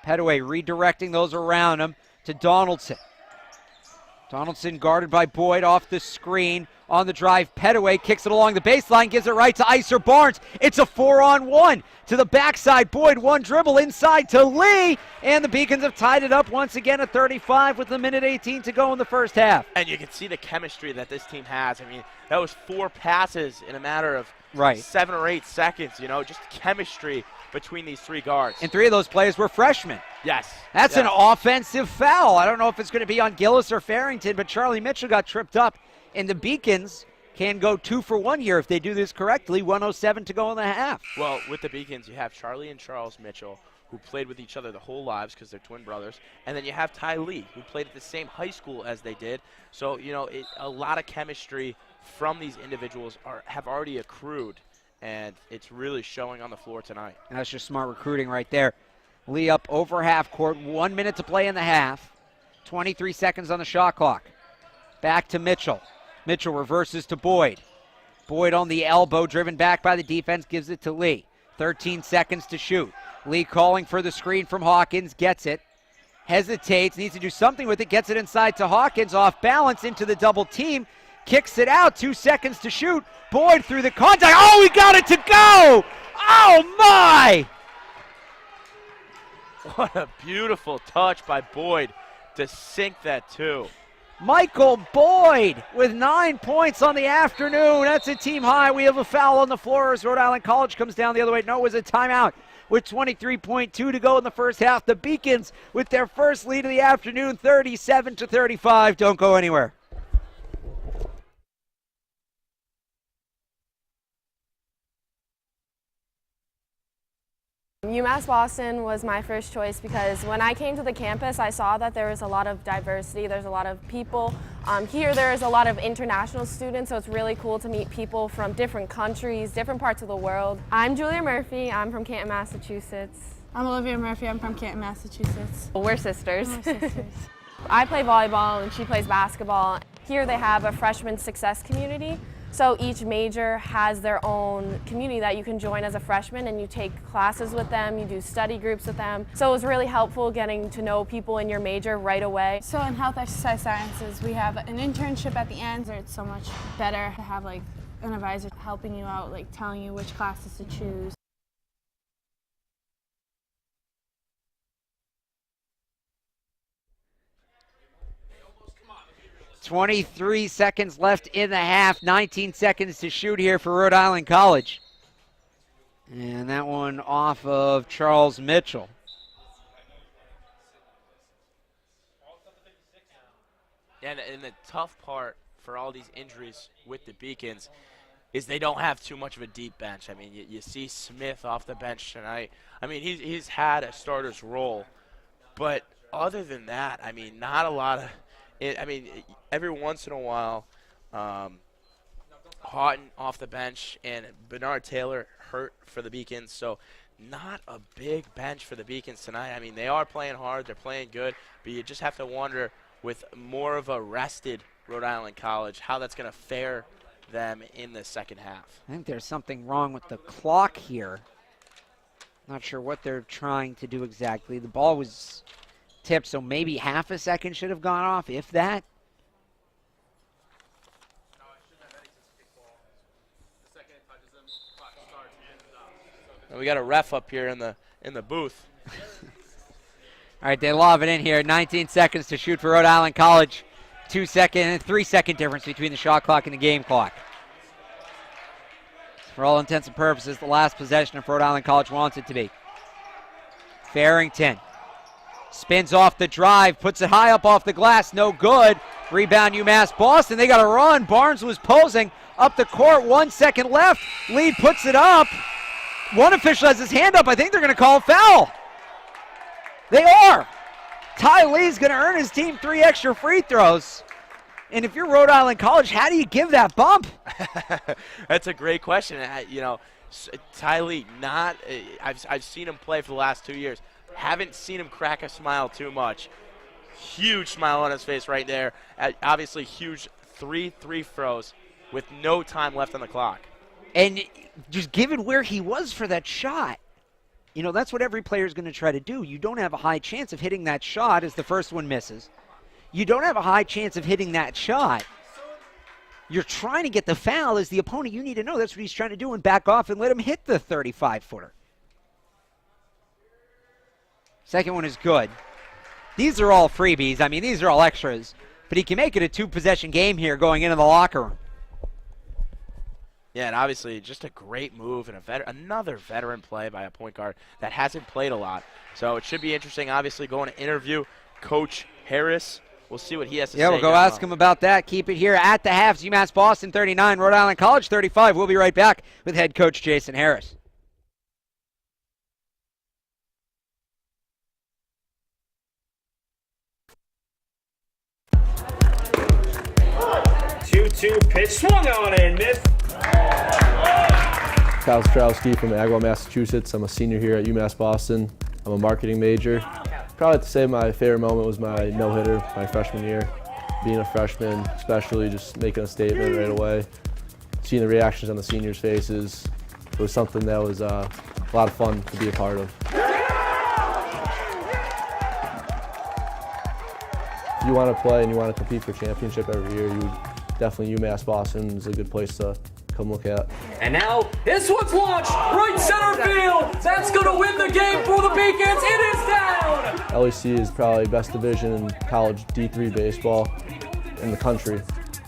Petaway redirecting those around him to Donaldson. Donaldson guarded by Boyd off the screen. On the drive, Petaway kicks it along the baseline, gives it right to Iser Barnes. It's a 4-on-1 to the backside. Boyd, one dribble inside to Lee, and the Beacons have tied it up once again at 35 with 1:18 to go in the first half.
And you can see the chemistry that this team has. I mean, that was 4 passes in a matter of 7 or 8 seconds, just chemistry between these 3 guards.
And 3 of those players were freshmen.
Yes.
That's an offensive foul. I don't know if it's going to be on Gillis or Farrington, but Charlie Mitchell got tripped up. And the Beacons can go 2 for 1 here if they do this correctly. 1:07 to go in the half.
Well, with the Beacons, you have Charlie and Charles Mitchell, who played with each other the whole lives because they're twin brothers. And then you have Ty Lee, who played at the same high school as they did. So, a lot of chemistry from these individuals have already accrued, and it's really showing on the floor tonight.
And that's just smart recruiting right there. Lee up over half court. 1 minute to play in the half. 23 seconds on the shot clock. Back to Mitchell. Mitchell reverses to Boyd. Boyd on the elbow, driven back by the defense, gives it to Lee. 13 seconds to shoot. Lee calling for the screen from Hawkins, gets it. Hesitates, needs to do something with it, gets it inside to Hawkins, off balance into the double team. Kicks it out, 2 seconds to shoot. Boyd through the contact. Oh, he got it to go! Oh, my!
What a beautiful touch by Boyd to sink that too.
Michael Boyd with 9 points on the afternoon. That's a team high. We have a foul on the floor as Rhode Island College comes down the other way. No, it was a timeout with 23.2 to go in the first half. The Beacons with their first lead of the afternoon, 37-35. Don't go anywhere.
UMass Boston was my first choice because when I came to the campus, I saw that there was a lot of diversity. There's a lot of people. Here there's a lot of international students, so it's really cool to meet people from different countries, different parts of the world. I'm Julia Murphy. I'm from Canton, Massachusetts.
I'm Olivia Murphy. I'm from Canton, Massachusetts.
We're sisters.
We're sisters.
I play volleyball and she plays basketball. Here they have a freshman success community. So each major has their own community that you can join as a freshman, and you take classes with them, you do study groups with them. So it was really helpful getting to know people in your major right away.
So in health exercise sciences, we have an internship at the end, so it's so much better to have like an advisor helping you out, like telling you which classes to choose.
.23 seconds left in the half, 19 seconds to shoot here for Rhode Island College. And that one off of Charles Mitchell.
And the tough part for all these injuries with the Beacons is they don't have too much of a deep bench. I mean, you see Smith off the bench tonight. I mean, he's had a starter's role. But other than that, I mean, not a lot of every once in a while, Houghton off the bench and Bernard Taylor hurt for the Beacons. So not a big bench for the Beacons tonight. I mean, they are playing hard. They're playing good. But you just have to wonder, with more of a rested Rhode Island College, how that's going to fare them in the second half.
I think there's something wrong with the clock here. Not sure what they're trying to do exactly. The ball was tipped, so maybe half a second should have gone off, if that.
And we got a ref up here in the booth.
All right, they lob it in here. 19 seconds to shoot for Rhode Island College. 3 second difference between the shot clock and the game clock. For all intents and purposes, the last possession of Rhode Island College wants it to be. Farrington spins off the drive, puts it high up off the glass, no good. Rebound UMass Boston. They got a run. Barnes was posing up the court. 1 second left. Lee puts it up. One official has his hand up. I think they're going to call a foul. They are. Ty Lee's going to earn his team 3 extra free throws. And if you're Rhode Island College, how do you give that bump?
That's a great question. Ty Lee, I've seen him play for the last 2 years. Haven't seen him crack a smile too much. Huge smile on his face right there. Obviously, huge 3 free throws with no time left on the clock.
And just given where he was for that shot, you know, that's what every player is going to try to do. You don't have a high chance of hitting that shot as the first one misses. You don't have a high chance of hitting that shot. You're trying to get the foul as the opponent. You need to know that's what he's trying to do and back off and let him hit the 35-footer. Second one is good. These are all freebies. I mean, these are all extras. But he can make it a 2-possession game here going into the locker room.
Yeah, and obviously just a great move and another veteran play by a point guard that hasn't played a lot. So it should be interesting, obviously, going to interview Coach Harris. We'll see what he has to say.
Yeah, we'll go ask him about that. Keep it here at the halves. UMass Boston 39, Rhode Island College 35. We'll be right back with head coach Jason Harris.
Pitch swung on and missed.
Kyle Strowski from Agawam, Massachusetts. I'm a senior here at UMass Boston. I'm a marketing major. Probably have to say my favorite moment was my no-hitter my freshman year. Being a freshman, especially just making a statement right away. Seeing the reactions on the seniors' faces. It was something that was a lot of fun to be a part of. If you want to play and you want to compete for championship every year, definitely UMass Boston is a good place to come look at.
And now, this one's launched right center field. That's going to win the game for the Beacons. It is down.
LEC is probably best division in college D3 baseball in the country.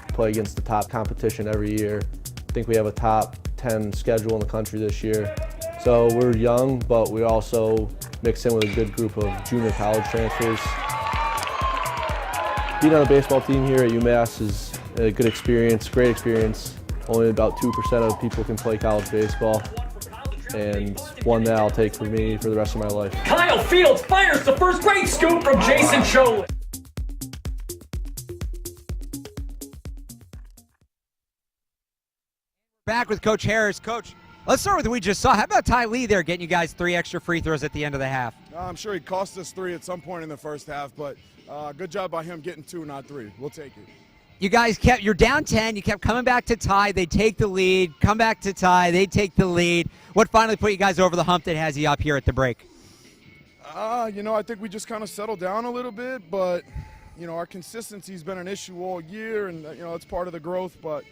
Play against the top competition every year. I think we have a top 10 schedule in the country this year. So we're young, but we also mix in with a good group of junior college transfers. Being on a baseball team here at UMass is a good experience, great experience. Only about 2% of people can play college baseball. and one that I'll take for me for the rest of my life.
Kyle Fields fires the first great scoop from Jason Cholin.
Back with Coach Harris. Coach, let's start with what we just saw. How about Ty Lee there getting you guys 3 extra free throws at the end of the half?
I'm sure he cost us 3 at some point in the first half, but good job by him getting 2, not 3. We'll take it.
You guys you're down 10. You kept coming back to tie. They take the lead. Come back to tie. They take the lead. What finally put you guys over the hump that has you up here at the break?
I think we just kind of settled down a little bit, but, our consistency's been an issue all year, and, it's part of the growth, but,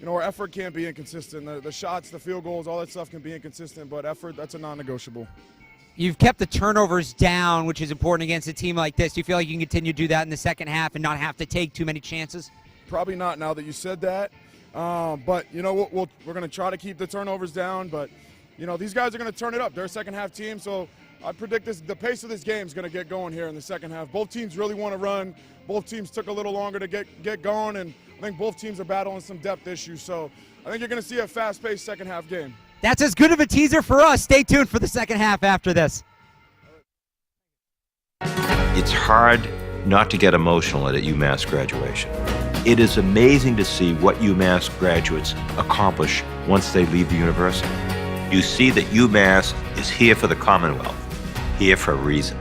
our effort can't be inconsistent. The shots, the field goals, all that stuff can be inconsistent, but effort, that's a non-negotiable. You've kept the turnovers down, which is important against a team like this. Do you feel like you can continue to do that in the second half and not have to take too many chances? Probably not now that you said that. But, we're going to try to keep the turnovers down. But, these guys are going to turn it up. They're a second-half team, so I predict the pace of this game is going to get going here in the second half. Both teams really want to run. Both teams took a little longer to get going, and I think both teams are battling some depth issues. So I think you're going to see a fast-paced second-half game. That's as good of a teaser for us. Stay tuned for the second half after this.
It's hard not to get emotional at a UMass graduation. It is amazing to see what UMass graduates accomplish once they leave the university. You see that UMass is here for the Commonwealth, here for a reason.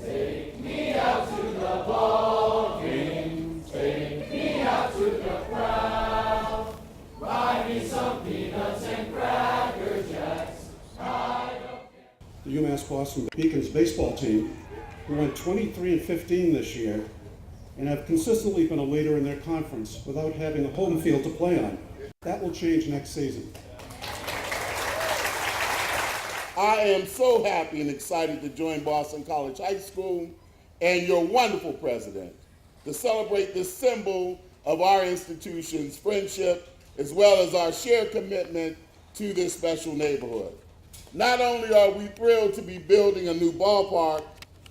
Take me out to the ball game. Take me out to the crowd. Buy me some peanuts and Cracker Jacks.
The UMass Boston Beacons baseball team, who went 23-15 this year, and have consistently been a leader in their conference without having a home field to play on. That will change next season.
I am so happy and excited to join Boston College High School and your wonderful president to celebrate this symbol of our institution's friendship as well as our shared commitment to this special neighborhood. Not only are we thrilled to be building a new ballpark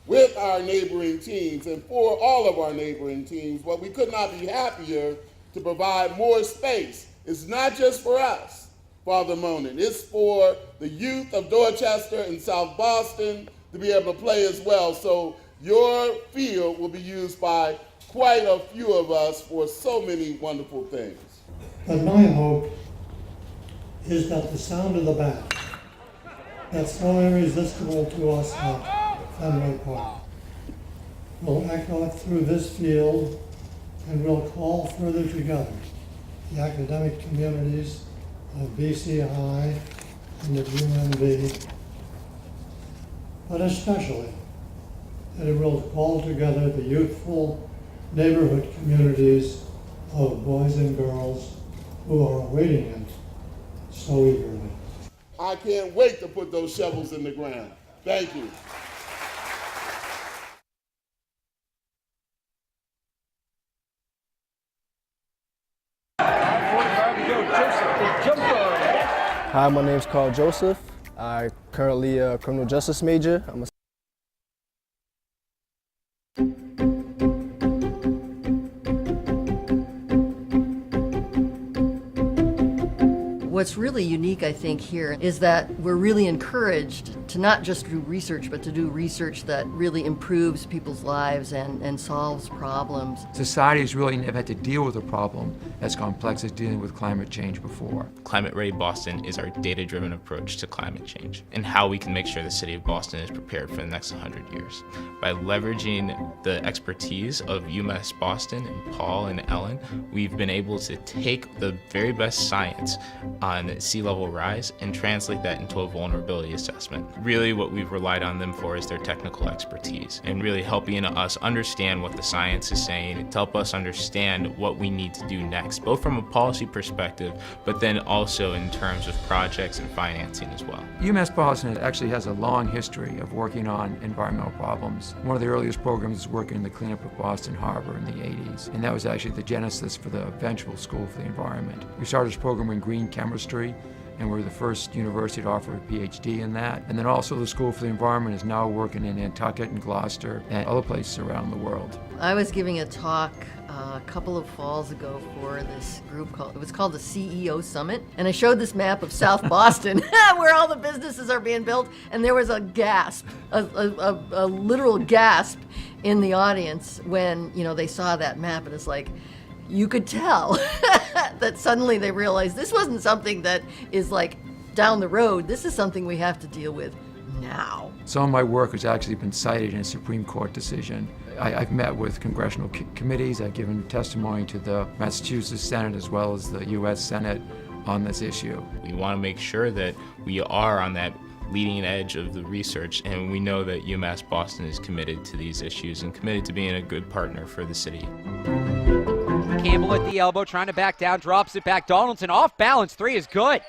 with our neighboring teams and for all of our neighboring teams, but we could not be happier to provide more space. It's not just for us, Father Monin. It's for the youth of Dorchester and South Boston to be able to play as well. So your field will be used by quite a few of us for so many wonderful things.
But my hope is that the sound of the bat, that's so irresistible to us at Fenway Park, will echo through this field and will call further together the academic communities of BC High and of UMB, but especially that it will call together the youthful neighborhood communities of boys and girls who are awaiting it so eagerly.
I can't wait to put those shovels in the ground. Thank you.
Hi, my name's Carl Joseph. I currently a criminal justice major.
What's really unique, I think, here is that we're really encouraged to not just do research, but to do research that really improves people's lives and solves problems.
Society has really never had to deal with a problem as complex as dealing with climate change before.
Climate Ready Boston is our data-driven approach to climate change and how we can make sure the city of Boston is prepared for the next 100 years. By leveraging the expertise of UMass Boston and Paul and Ellen, we've been able to take the very best science on sea level rise and translate that into a vulnerability assessment. Really what we've relied on them for is their technical expertise and really helping us understand what the science is saying to help us understand what we need to do next, both from a policy perspective, but then also in terms of projects and financing as well.
UMass Boston actually has a long history of working on environmental problems. One of the earliest programs was working in the cleanup of Boston Harbor in the 80s, and that was actually the genesis for the eventual School for the Environment. We started this program in green chemistry, and we're the first university to offer a PhD in that. And then also the School for the Environment is now working in Nantucket and Gloucester and other places around the world.
I was giving a talk a couple of falls ago for this group it was called the CEO Summit, and I showed this map of South Boston where all the businesses are being built, and there was a gasp, a literal gasp in the audience when they saw that map, and it's like, you could tell that suddenly they realized this wasn't something that is like down the road. This is something we have to deal with now.
Some of my work has actually been cited in a Supreme Court decision. I've met with congressional committees. I've given testimony to the Massachusetts Senate as well as the U.S. Senate on this issue.
We want to make sure that we are on that leading edge of the research, and we know that UMass Boston is committed to these issues and committed to being a good partner for the city.
Campbell at the elbow, trying to back down, drops it back. Donaldson off balance, three is good.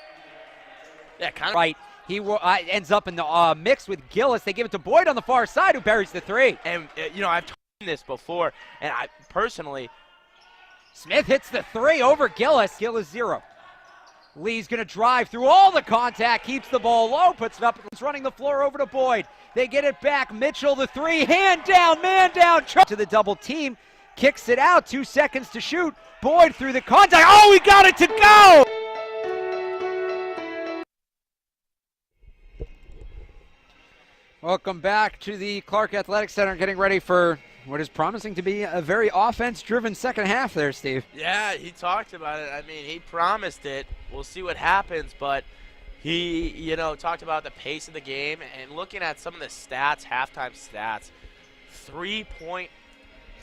Yeah, kind of.
Right. He ends up in the mix with Gillis. They give it to Boyd on the far side, who buries the three.
And, I've told this before, and I personally...
Smith hits the three over Gillis. Gillis 0. Lee's going to drive through all the contact, keeps the ball low, puts it up, it's running the floor over to Boyd. They get it back. Mitchell, the three, hand down, man down, to the double team. Kicks it out, 2 seconds to shoot. Boyd through the contact. Oh, he got it to go! Welcome back to the Clark Athletic Center, getting ready for what is promising to be a very offense-driven second half there, Steve.
Yeah, he talked about it. I mean, he promised it. We'll see what happens, but he, talked about the pace of the game and looking at some of the stats, halftime stats. 3-point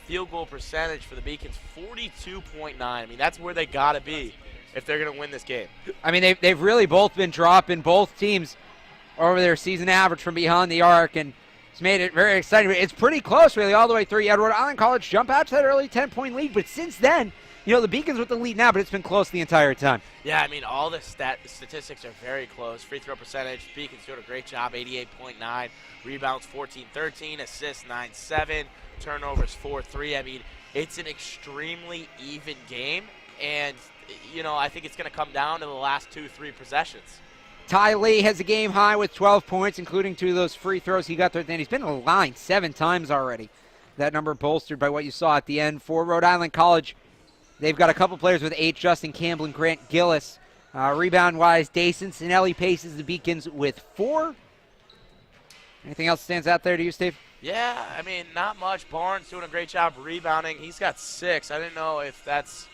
field goal percentage for the Beacons, 42.9. I mean, that's where they got to be if they're going to win this game.
I mean, they've really both been dropping, both teams over their season average from behind the arc, and it's made it very exciting. It's pretty close, really, all the way through. You had Rhode Island College jump out to that early 10-point lead, but since then, the Beacons with the lead now, but it's been close the entire time.
Yeah, I mean, all the statistics are very close. Free throw percentage, Beacons doing a great job, 88.9. Rebounds, 14-13. Assists, 9-7. Turnovers, 4-3. I mean, it's an extremely even game, and, I think it's going to come down to the last 2-3 possessions.
Ty Lee has a game high with 12 points, including 2 of those free throws he got there. Then he's been to the line 7 times already. That number bolstered by what you saw at the end. For Rhode Island College, they've got a couple players with 8, Justin Campbell and Grant Gillis. Rebound-wise, Dayson Sinelli paces the Beacons with 4. Anything else stands out there to you, Steve?
Yeah, I mean, not much. Barnes doing a great job rebounding. He's got 6. I didn't know if that's...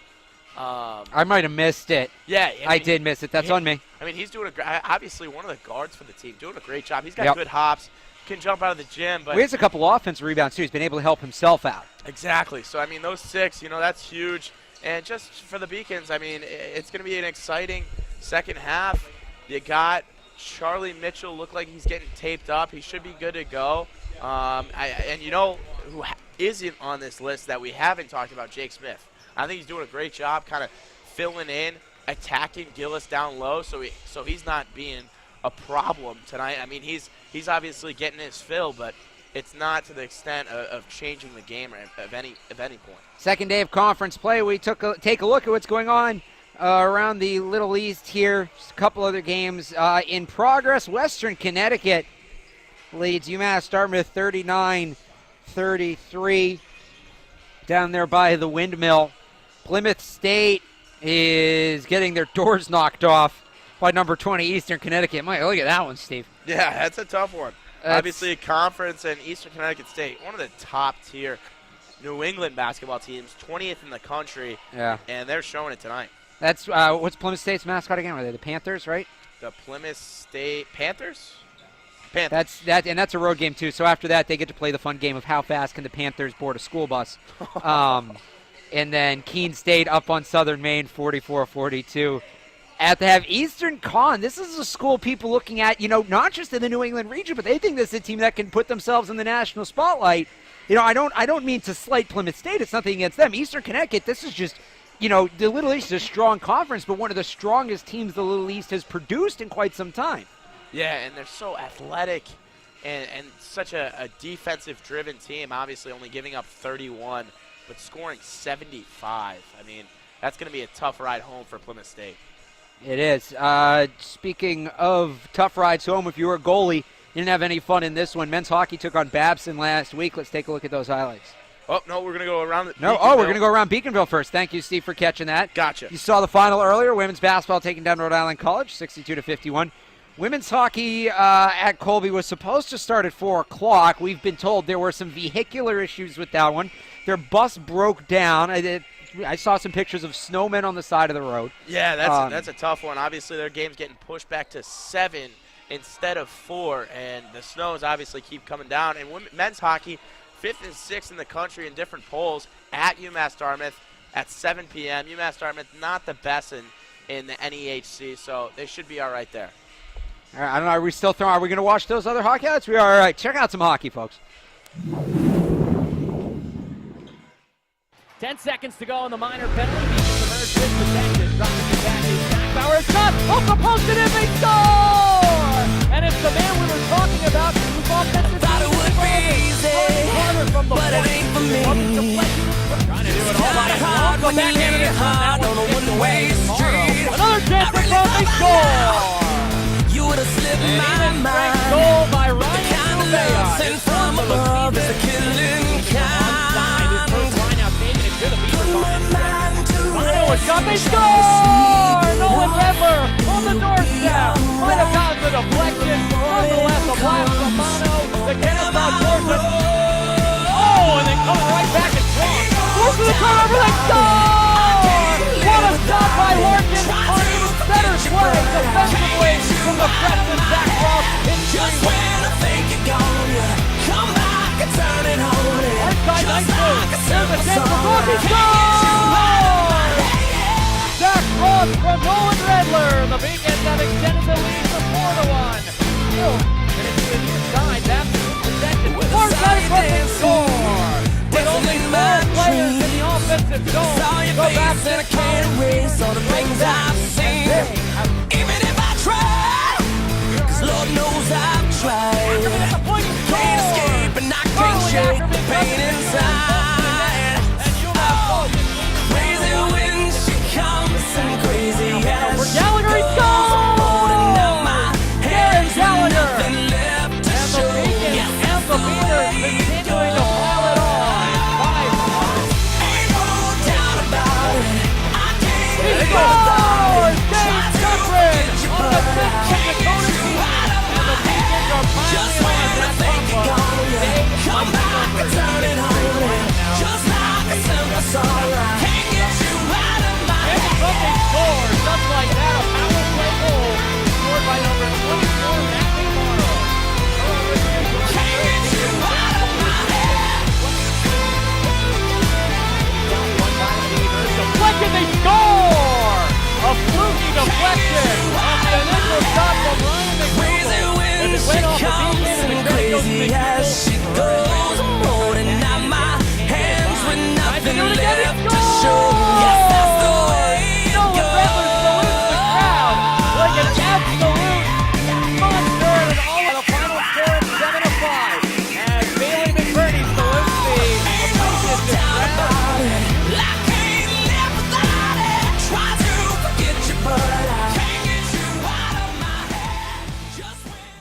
I might have missed it.
Yeah.
I did miss it. That's on me.
I mean, he's doing obviously one of the guards for the team, doing a great job. He's got good hops, can jump out of the gym. But
he has a couple offensive rebounds, too. He's been able to help himself out.
Exactly. So, I mean, those 6, that's huge. And just for the Beacons, I mean, it's going to be an exciting second half. You got Charlie Mitchell, look like he's getting taped up. He should be good to go. And who isn't on this list that we haven't talked about, Jake Smith. I think he's doing a great job kind of filling in, attacking Gillis down low so he's not being a problem tonight. I mean, he's obviously getting his fill, but it's not to the extent of changing the game of any point.
Second day of conference play. We take a look at what's going on around the Little East here. Just a couple other games in progress. Western Connecticut leads UMass Dartmouth 39-33 down there by the windmill. Plymouth State is getting their doors knocked off by number 20 Eastern Connecticut. Mike, look at that one, Steve.
Yeah, that's a tough one. Obviously, a conference and Eastern Connecticut State, one of the top-tier New England basketball teams, 20th in the country.
Yeah.
And they're showing it tonight.
That's what's Plymouth State's mascot again? Were they the Panthers, right?
The Plymouth State Panthers? Panthers.
That's a road game, too. So after that, they get to play the fun game of how fast can the Panthers board a school bus. And then Keene State up on Southern Maine, 44-42. At the have Eastern Con. This is a school people looking at, not just in the New England region, but they think this is a team that can put themselves in the national spotlight. I don't mean to slight Plymouth State. It's nothing against them. Eastern Connecticut, this is just, the Little East is a strong conference, but one of the strongest teams the Little East has produced in quite some time.
Yeah, and they're so athletic and such a defensive-driven team, obviously only giving up 31, but scoring 75. I mean, that's going to be a tough ride home for Plymouth State.
It is. Speaking of tough rides home, if you were a goalie, you didn't have any fun in this one. Men's hockey took on Babson last week. Let's take a look at those highlights.
Oh, no, we're going to go around
we're going to go around Beaconville first. Thank you, Steve, for catching that.
Gotcha.
You saw the final earlier. Women's basketball taking down Rhode Island College, 62-51. Women's hockey at Colby was supposed to start at 4 o'clock. We've been told there were some vehicular issues with that one. Their bus broke down. I saw some pictures of snowmen on the side of the road.
Yeah, that's a tough one. Obviously, their game's getting pushed back to 7 instead of 4, and the snows obviously keep coming down. And men's hockey, 5th and 6th in the country in different polls at UMass Dartmouth at 7 p.m. UMass Dartmouth not the best in the NEHC, so they should be all right there.
All right, I don't know. Are we still throwing? Are we going to watch those other hockey highlights? We are. All right, check out some hockey, folks.
10 seconds to go in the minor penalty. Beats emerged with possession. Drops it back to Bauer. Shot off the post and in they score! And it's the man we were talking about who's offensive.
Thought it would be easy, but it ain't for me.
Trying to do it all by himself.
When you need it hard on a one-way street.
Another chance for goal. They score!
You would have slipped my mind.
Goal by Ryan.
The kind of love sent from above is a killing kind.
Rhino was shot, they score! Nolan Redler on the doorstep. Might have gotten the deflection. Nonetheless, a blast from Mono. The Kennesaw Dorset. Oh, and then coming right back and strong. Goes to the turnover, they score! What a stop by Larkin on center play defensively from the freshman Zach Ross in
just when I think you're gone, you come back and turn it on.
Outside nice move. There's a chance for Gorky. Score! Zach Ross from Nolan Redler. The Beacons have extended the lead to 4-1. And it's to the near side. That's the possession. Far side from the score. With only 4 players in the offensive zone. Go back to the
can't erase all the things I've seen. Even if I try, 'cause Lord knows I've tried. Can't escape and I can't shake the pain inside. Crazy when she comes and crazy as
for Gallagher, he scores! Darren Gallagher!
And
the Beacons and the Beaters continuing to pile it on. 5
ain't no doubt about it. I can't
he scores! Dave Guthrie on the 5th Dakota team. And the Beacons are piling on that front line.
Come back and turn it on. Just like a simple song. Can't get you out of my head.
Something scores just like that. A power play goal scored by number 24, Natalie Morrow.
Can't get you out of my head.
Deflection, they score! A fluky deflection off the initial shot from Ryan McDougal. As it went off the Beacon and the
Crazy as she goes, I'm holding out my hands with nothing left to show. Yes, that's the way it goes.
Salutes the crowd like an absolute monster. And all of the final score is 7-5. As Bailey McBurney salutes the appreciative crowd.
I can't live without it. Try to forget you, but I can't get you out of my head. Just when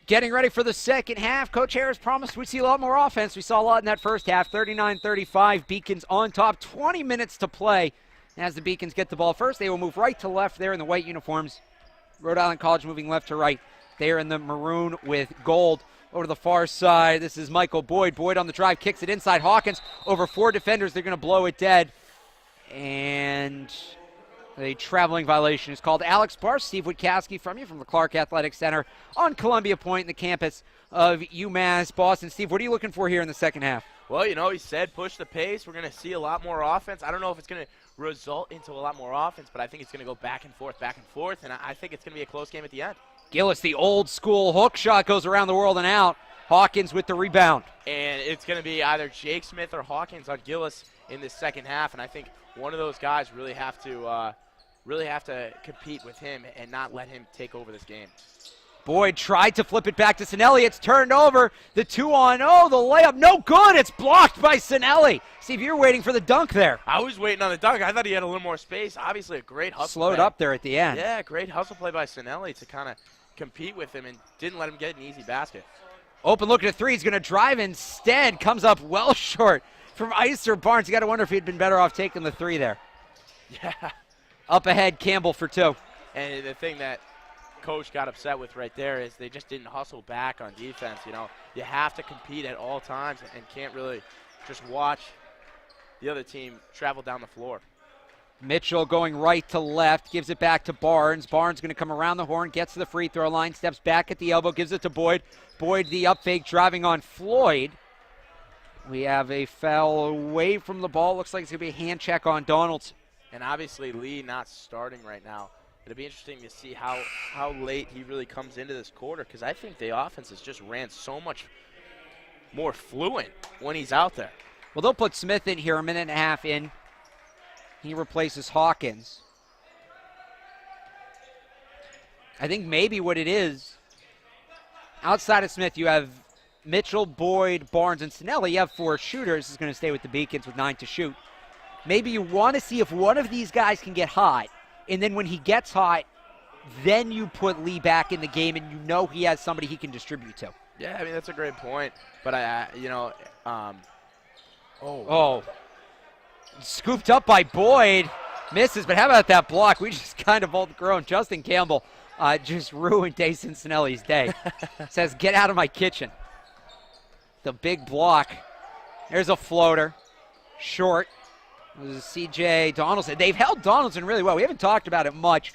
Getting ready for the second half. Coach Harris promised we'd see a lot more offense. We saw a lot in that first half. 39-35. Beacons on top. 20 minutes to play. As the Beacons get the ball first, they will move right to left there in the white uniforms. Rhode Island College moving left to right. They are in the maroon with gold. Over to the far side, this is Michael Boyd. Boyd on the drive, kicks it inside. Hawkins over 4 defenders. They're going to blow it dead. And The traveling violation is called. Alex Barr, Steve Witkowski from the Clark Athletic Center on Columbia Point, the campus of UMass Boston. Steve, what are you looking for here in the second half?
Well, you know, he said push the pace. We're going to see a lot more offense. I don't know if it's going to result into a lot more offense, but I think it's going to go back and forth, and I think it's going to be a close game at the end.
Gillis, the old school hook shot, goes around the world and out. Hawkins with the rebound.
And it's going to be either Jake Smith or Hawkins on Gillis in the second half, and I think one of those guys really have to compete with him and not let him take over this game.
Boyd tried to flip it back to Sinelli. It's turned over. The 2-on-0, the layup, no good. It's blocked by Sinelli. Steve, you're waiting for the dunk there.
I was waiting on the dunk. I thought he had a little more space. Obviously a great hustle
Slowed
play.
Up there at the end.
Yeah, great hustle play by Sinelli to kind of compete with him and didn't let him get an easy basket.
Open look at a three. He's going to drive instead. Comes up well short from Ice or Barnes. You got to wonder if he'd been better off taking the three there.
Yeah.
Up ahead, Campbell for two.
And the thing that Coach got upset with right there is they just didn't hustle back on defense. You know, you have to compete at all times and can't really just watch the other team travel down the floor.
Mitchell going right to left, gives it back to Barnes. Barnes going to come around the horn, gets to the free throw line, steps back at the elbow, gives it to Boyd. Boyd the up fake driving on Floyd. We have a foul away from the ball. Looks like it's going to be a hand check on Donaldson.
And obviously Lee not starting right now. It'll be interesting to see how late he really comes into this quarter, because I think the offense has just ran so much more fluent when he's out there.
Well, they'll put Smith in here, a minute and a half in. He replaces Hawkins. I think maybe what it is, outside of Smith, you have Mitchell, Boyd, Barnes, and Sinelli. You have four shooters. This is going to stay with the Beacons with 9 to shoot. Maybe you want to see if one of these guys can get hot, and then when he gets hot, then you put Lee back in the game, and you know he has somebody he can distribute to.
Yeah, I mean, that's a great point. But,
Scooped up by Boyd. Misses, but how about that block? We just kind of overgrown. Justin Campbell just ruined Dayson Sinelli's day. Says, get out of my kitchen. The big block. There's a floater. Short. This is C.J. Donaldson. They've held Donaldson really well. We haven't talked about it much.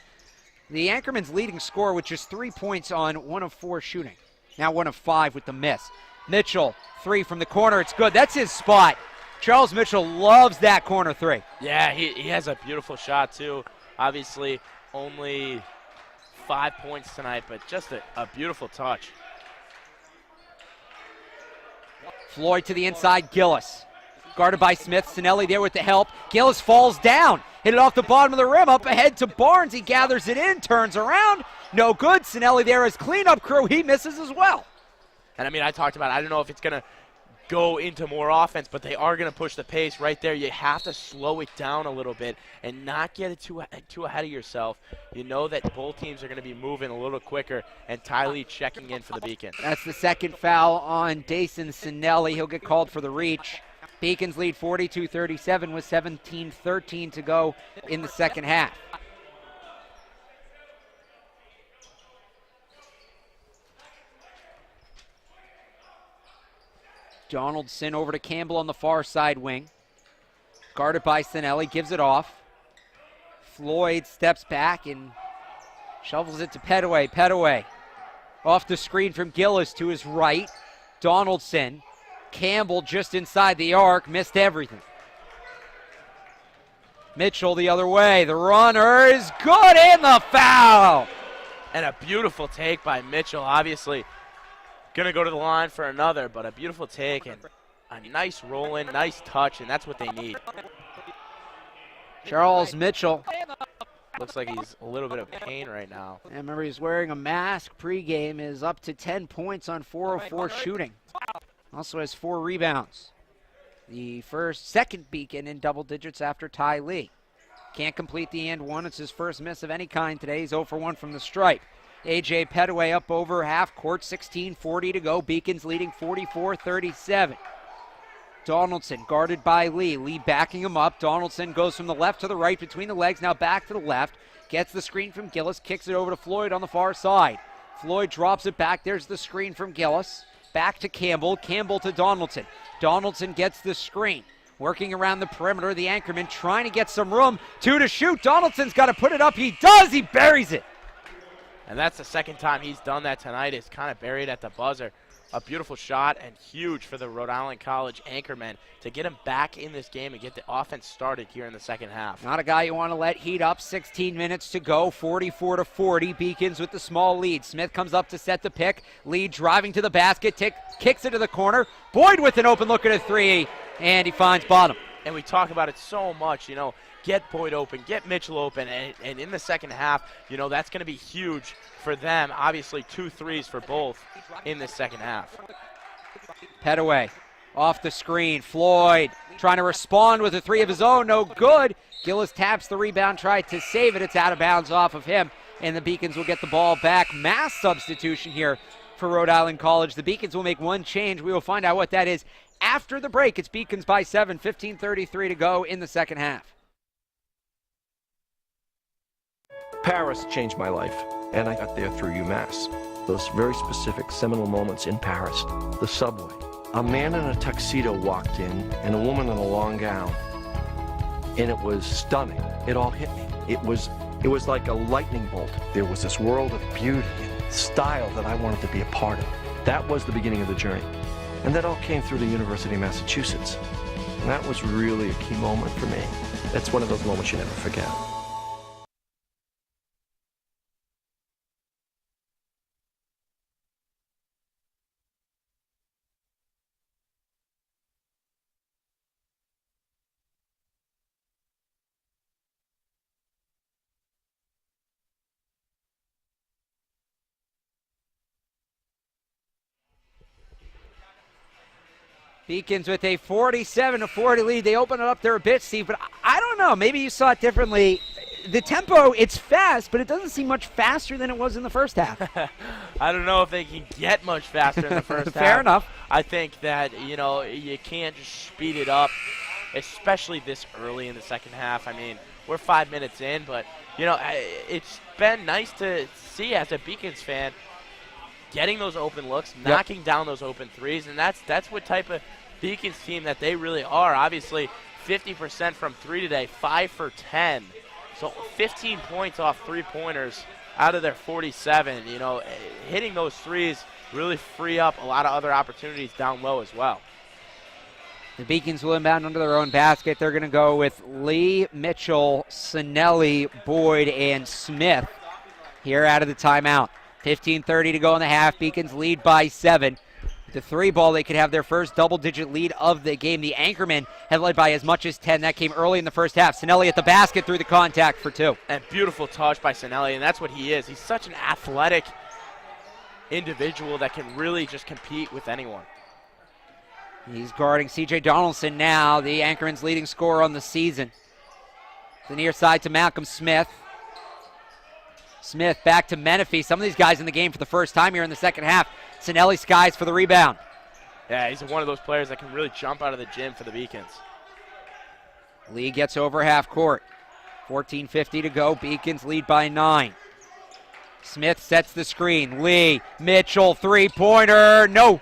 The Anchorman's leading scorer with just 3 points on 1 of 4 shooting. Now 1 of 5 with the miss. Mitchell, 3 from the corner. It's good. That's his spot. Charles Mitchell loves that corner 3.
Yeah, he has a beautiful shot, too. Obviously, only 5 points tonight, but just a beautiful touch.
Floyd to the inside, Gillis. Guarded by Smith. Sinelli there with the help. Gillis falls down. Hit it off the bottom of the rim. Up ahead to Barnes. He gathers it in, turns around. No good. Sinelli there as cleanup crew. He misses as well.
And, I mean, I talked about it. I don't know if it's going to go into more offense, but they are going to push the pace right there. You have to slow it down a little bit and not get it too ahead of yourself. You know that both teams are going to be moving a little quicker, and Ty Lee checking in for the Beacon.
That's the second foul on Dayson Sinelli. He'll get called for the reach. Beacons lead 42-37 with 17-13 to go in the second half. Donaldson over to Campbell on the far side wing. Guarded by Sinelli, gives it off. Floyd steps back and shovels it to Petaway. Petaway off the screen from Gillis to his right. Donaldson. Campbell just inside the arc, missed everything. Mitchell the other way. The runner is good, and the foul.
And a beautiful take by Mitchell, obviously. Going to go to the line for another, but a beautiful take and a nice roll in, nice touch, and that's what they need.
Charles Mitchell.
Looks like he's a little bit of pain right now.
And remember, he's wearing a mask pregame, is up to 10 points on 4 of 4 shooting. Also has 4 rebounds. The second Beacon in double digits after Ty Lee. Can't complete the and one. It's his first miss of any kind today. He's 0 for 1 from the stripe. A.J. Petaway up over half court, 16:40 to go. Beacons leading 44-37. Donaldson guarded by Lee. Lee backing him up. Donaldson goes from the left to the right between the legs, now back to the left. Gets the screen from Gillis, kicks it over to Floyd on the far side. Floyd drops it back. There's the screen from Gillis. Back to Campbell. Campbell to Donaldson. Donaldson gets the screen. working around the perimeter. The anchorman trying to get some room. 2 to shoot. Donaldson's got to put it up. He does. He buries it.
And that's the second time he's done that tonight. It's kind of buried at the buzzer. A beautiful shot and huge for the Rhode Island College anchorman to get him back in this game and get the offense started here in the second half.
Not a guy you want to let heat up. 16 minutes to go, 44-40. Beacons with the small lead. Smith comes up to set the pick. Lee driving to the basket, kicks it to the corner. Boyd with an open look at a three, and he finds bottom.
And we talk about it so much, get Boyd open, get Mitchell open, and in the second half, that's going to be huge for them. Obviously, 2 threes for both in the second half.
Petaway off the screen. Floyd trying to respond with a three of his own. No good. Gillis taps the rebound, tried to save it. It's out of bounds off of him, and the Beacons will get the ball back. Mass substitution here for Rhode Island College. The Beacons will make one change. We will find out what that is after the break. It's Beacons by 7, 15:33 to go in the second half.
Paris changed my life, and I got there through UMass. Those very specific seminal moments in Paris, the subway. A man in a tuxedo walked in, and a woman in a long gown. And it was stunning. It all hit me. It was like a lightning bolt. There was this world of beauty and style that I wanted to be a part of. That was the beginning of the journey. And that all came through the University of Massachusetts. And that was really a key moment for me. That's one of those moments you never forget.
Beacons with a 47-40 lead. They open it up there a bit, Steve, but I don't know. Maybe you saw it differently. The tempo, it's fast, but it doesn't seem much faster than it was in the first half.
I don't know if they can get much faster in the first half.
Fair enough.
I think that, you can't just speed it up, especially this early in the second half. I mean, we're 5 minutes in, but, it's been nice to see as a Beacons fan getting those open looks, knocking down those open threes, and that's what type of Beacons team that they really are. Obviously, 50% from 3 today, 5 for 10. So 15 points off three-pointers out of their 47. Hitting those threes really free up a lot of other opportunities down low as well.
The Beacons will inbound under their own basket. They're going to go with Lee, Mitchell, Sinelli, Boyd, and Smith here out of the timeout. 15:30 to go in the half. Beacons lead by 7. With the 3 ball, they could have their first double-digit lead of the game. The anchormen have led by as much as 10. That came early in the first half. Sinelli at the basket through the contact for 2.
And beautiful touch by Sinelli, and that's what he is. He's such an athletic individual that can really just compete with anyone.
He's guarding C.J. Donaldson now, the anchorman's leading scorer on the season. The near side to Malcolm Smith. Smith back to Menifee. Some of these guys in the game for the first time here in the second half. Sinelli skies for the rebound.
Yeah, he's one of those players that can really jump out of the gym for the Beacons.
Lee gets over half court. 14:50 to go. Beacons lead by 9. Smith sets the screen. Lee, Mitchell, three-pointer. No.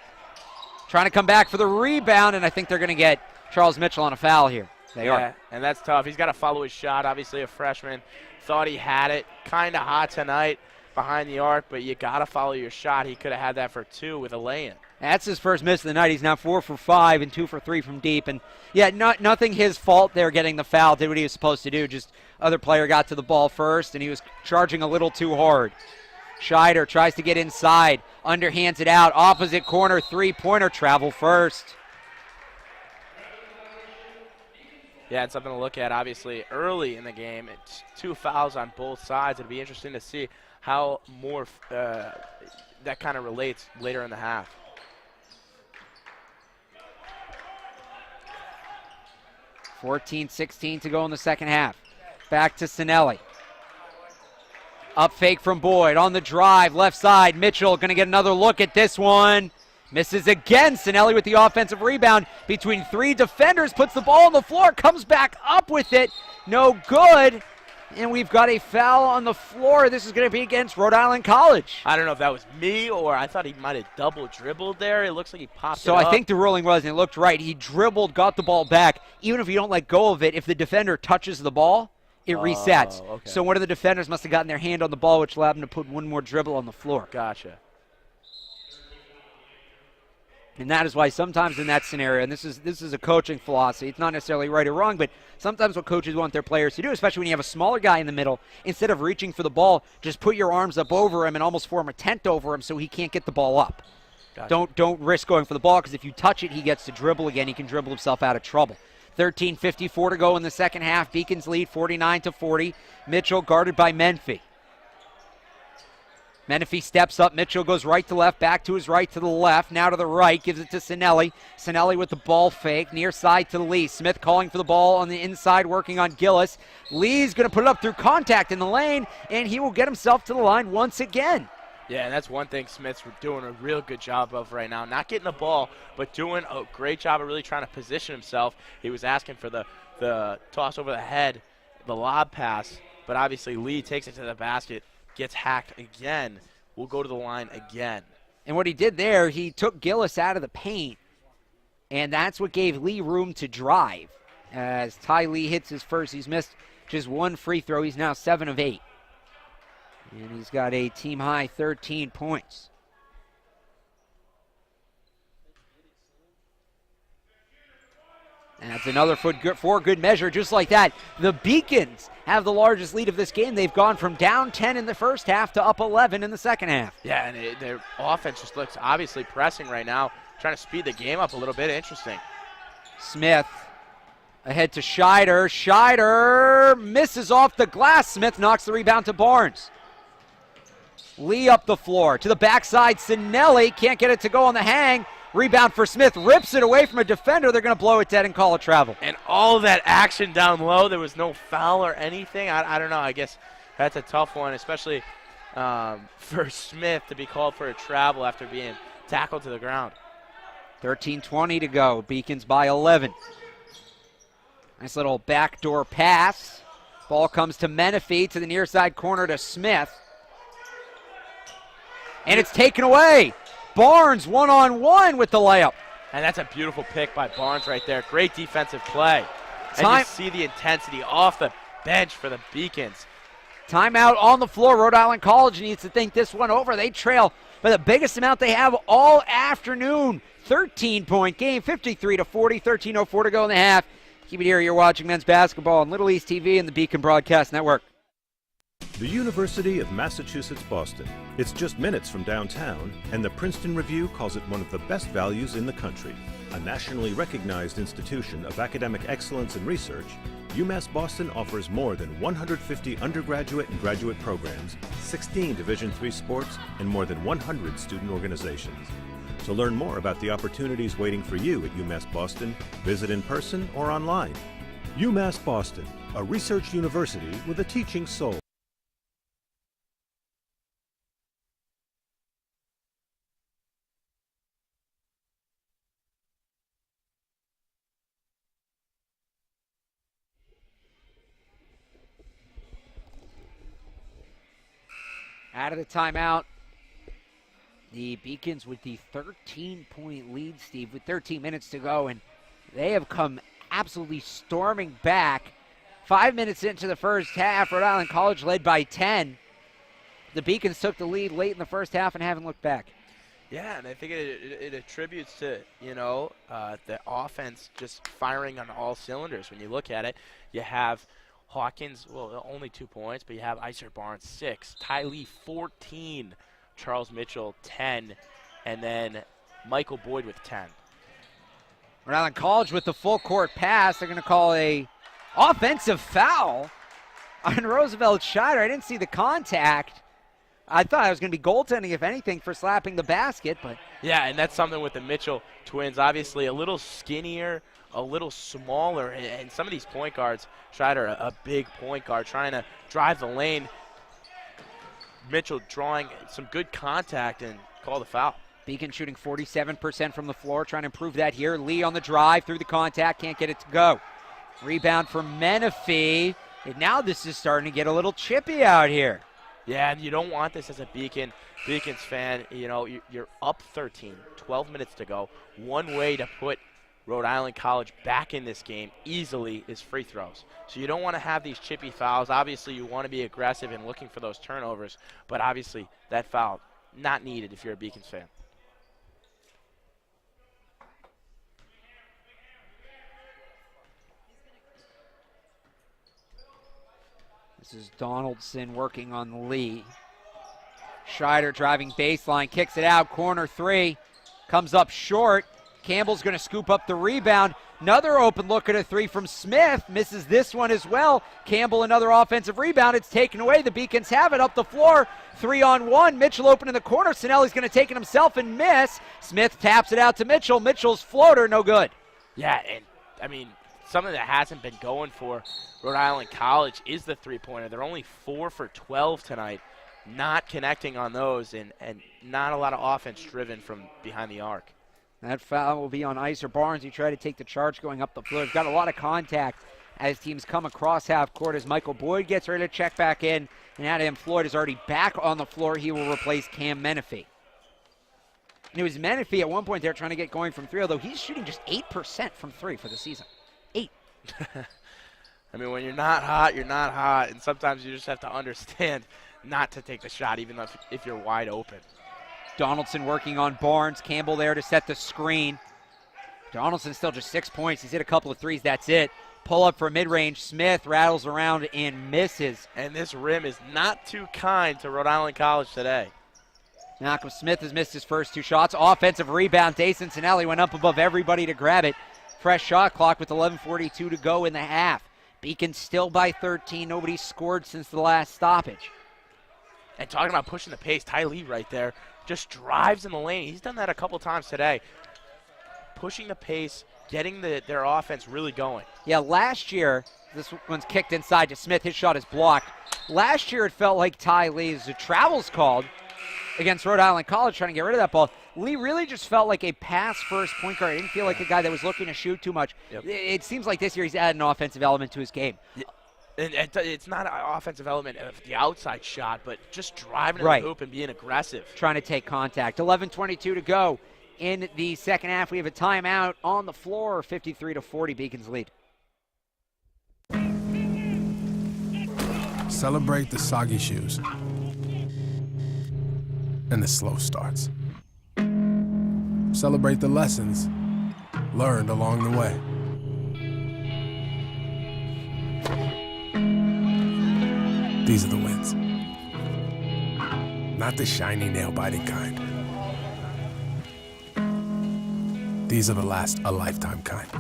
Trying to come back for the rebound, and I think they're going to get Charles Mitchell on a foul here. They are.
And that's tough. He's got to follow his shot. Obviously a freshman. Thought he had it. Kind of hot tonight behind the arc, but you got to follow your shot. He could have had that for 2 with a lay-in.
That's his first miss of the night. He's now 4 for 5 and 2 for 3 from deep. And, yeah, nothing his fault there getting the foul. Did what he was supposed to do. Just other player got to the ball first, and he was charging a little too hard. Scheider tries to get inside. Underhands it out. Opposite corner, three-pointer, travel first.
Yeah, it's something to look at, obviously, early in the game. It's 2 fouls on both sides. It'll be interesting to see how more that kind of relates later in the half.
$14-16 to go in the second half. Back to Sinelli. Up fake from Boyd. On the drive, left side. Mitchell going to get another look at this one. Misses again. Sinelli with the offensive rebound between 3 defenders. Puts the ball on the floor. Comes back up with it. No good. And we've got a foul on the floor. This is going to be against Rhode Island College.
I don't know if that was me or I thought he might have double dribbled there. It looks like he popped
So
it up.
I think the ruling was, and it looked right, he dribbled, got the ball back. Even if you don't let go of it, if the defender touches the ball, it resets.
Okay.
So one of the defenders must have gotten their hand on the ball, which allowed him to put one more dribble on the floor.
Gotcha.
And that is why sometimes in that scenario, and this is a coaching philosophy, it's not necessarily right or wrong, but sometimes what coaches want their players to do, especially when you have a smaller guy in the middle, instead of reaching for the ball, just put your arms up over him and almost form a tent over him so he can't get the ball up.
Gotcha.
Don't risk going for the ball, because if you touch it, he gets to dribble again. He can dribble himself out of trouble. 13:54 to go in the second half. Beacons lead 49-40. Mitchell guarded by Menifee. Menifee steps up. Mitchell goes right to left, back to his right to the left, now to the right, gives it to Sinelli. Sinelli with the ball fake, near side to Lee. Smith calling for the ball on the inside, working on Gillis. Lee's going to put it up through contact in the lane, and he will get himself to the line once again.
Yeah, and that's one thing Smith's doing a real good job of right now. Not getting the ball, but doing a great job of really trying to position himself. He was asking for the toss over the head, the lob pass, but obviously Lee takes it to the basket, gets hacked again, will go to the line again.
And what he did there, he took Gillis out of the paint, and that's what gave Lee room to drive. As Ty Lee hits his first, he's missed just one free throw. He's now 7 of 8. And he's got a team-high 13 points. And that's another for good measure, just like that. The Beacons have the largest lead of this game. They've gone from down 10 in the first half to up 11 in the second half.
Yeah, and their offense just looks obviously pressing right now, trying to speed the game up a little bit. Interesting.
Smith ahead to Scheider. Scheider misses off the glass. Smith knocks the rebound to Barnes. Lee up the floor to the backside. Sinelli can't get it to go on the hang. Rebound for Smith, rips it away from a defender. They're going to blow it dead and call a travel.
And all of that action down low, there was no foul or anything. I don't know. I guess that's a tough one, especially for Smith to be called for a travel after being tackled to the ground.
13:20 to go. Beacons by 11. Nice little backdoor pass. Ball comes to Menifee to the near side corner to Smith. And it's taken away. Barnes one-on-one with the layup.
And that's a beautiful pick by Barnes right there. Great defensive play. And you see the intensity off the bench for the Beacons.
Timeout on the floor. Rhode Island College needs to think this one over. They trail by the biggest amount they have all afternoon. 13-point game, 53-40, 13:04 to go in the half. Keep it here. You're watching men's basketball on Little East TV and the Beacon Broadcast Network.
The University of Massachusetts Boston. It's just minutes from downtown, and the Princeton Review calls it one of the best values in the country. A nationally recognized institution of academic excellence and research, UMass Boston offers more than 150 undergraduate and graduate programs, 16 Division III sports, and more than 100 student organizations. To learn more about the opportunities waiting for you at UMass Boston, visit in person or online. UMass Boston, a research university with a teaching soul.
Out of the timeout, the Beacons with the 13-point lead, Steve, with 13 minutes to go, and they have come absolutely storming back. 5 minutes into the first half, Rhode Island College led by 10. The Beacons took the lead late in the first half and haven't looked back.
Yeah, and I think it attributes to, the offense just firing on all cylinders. When you look at it, you have Hawkins, only 2 points, but you have Iser Barnes, 6. Ty Lee, 14. Charles Mitchell, 10. And then Michael Boyd with 10.
Rhode Island College with the full court pass. They're going to call a offensive foul on Roosevelt Scheider. I didn't see the contact. I thought it was going to be goaltending, if anything, for slapping the basket. But
yeah, and that's something with the Mitchell twins. Obviously, a little skinnier, a little smaller, and some of these point guards, Scheider, a big point guard, trying to drive the lane. Mitchell drawing some good contact and call the foul.
Beacon shooting 47% from the floor, trying to improve that here. Lee on the drive through the contact, can't get it to go. Rebound for Menifee. And now this is starting to get a little chippy out here.
Yeah, and you don't want this as a Beacons fan. You know, you're up 13, 12 minutes to go. One way to put Rhode Island College back in this game easily is free throws. So you don't want to have these chippy fouls. Obviously, you want to be aggressive and looking for those turnovers, but obviously that foul, not needed if you're a Beacons fan.
This is Donaldson working on Lee. Scheider driving baseline, kicks it out, corner three, comes up short. Campbell's going to scoop up the rebound. Another open look at a three from Smith. Misses this one as well. Campbell, another offensive rebound. It's taken away. The Beacons have it up the floor. 3-on-1. Mitchell open in the corner. Sinelli's going to take it himself and miss. Smith taps it out to Mitchell. Mitchell's floater, no good.
Yeah, and I mean, something that hasn't been going for Rhode Island College is the three-pointer. They're only 4 for 12 tonight, not connecting on those, and not a lot of offense driven from behind the arc.
That foul will be on Iser Barnes. He tried to take the charge going up the floor. He's got a lot of contact as teams come across half court as Michael Boyd gets ready to check back in. And Adam Floyd is already back on the floor. He will replace Cam Menifee. And it was Menifee at one point there trying to get going from three, although he's shooting just 8% from three for the season. 8.
I mean, when you're not hot, you're not hot. And sometimes you just have to understand not to take the shot, even if you're wide open.
Donaldson working on Barnes. Campbell there to set the screen. Donaldson still just 6 points. He's hit a couple of threes. That's it. Pull up for mid-range. Smith rattles around and misses.
And this rim is not too kind to Rhode Island College today.
Malcolm Smith has missed his first 2 shots. Offensive rebound. Dayson Sinelli went up above everybody to grab it. Fresh shot clock with 11:42 to go in the half. Beacon still by 13. Nobody's scored since the last stoppage.
And talking about pushing the pace, Ty Lee right there just drives in the lane. He's done that a couple times today. Pushing the pace, getting their offense really going.
Yeah, last year, this one's kicked inside to Smith. His shot is blocked. Last year, it felt like Ty Lee's travels called against Rhode Island College trying to get rid of that ball. Lee really just felt like a pass-first point guard. He didn't feel like a guy that was looking to shoot too much.
Yep.
It seems like this year he's added an offensive element to his game.
And it's not an offensive element of the outside shot, but just driving in
Right.
the hoop and being aggressive.
Trying to take contact. 11:22 to go in the second half. We have a timeout on the floor. 53-40, Beacons lead.
Celebrate the soggy shoes and the slow starts. Celebrate the lessons learned along the way. These are the wins. Not the shiny, nail-biting kind. These are the last a lifetime kind.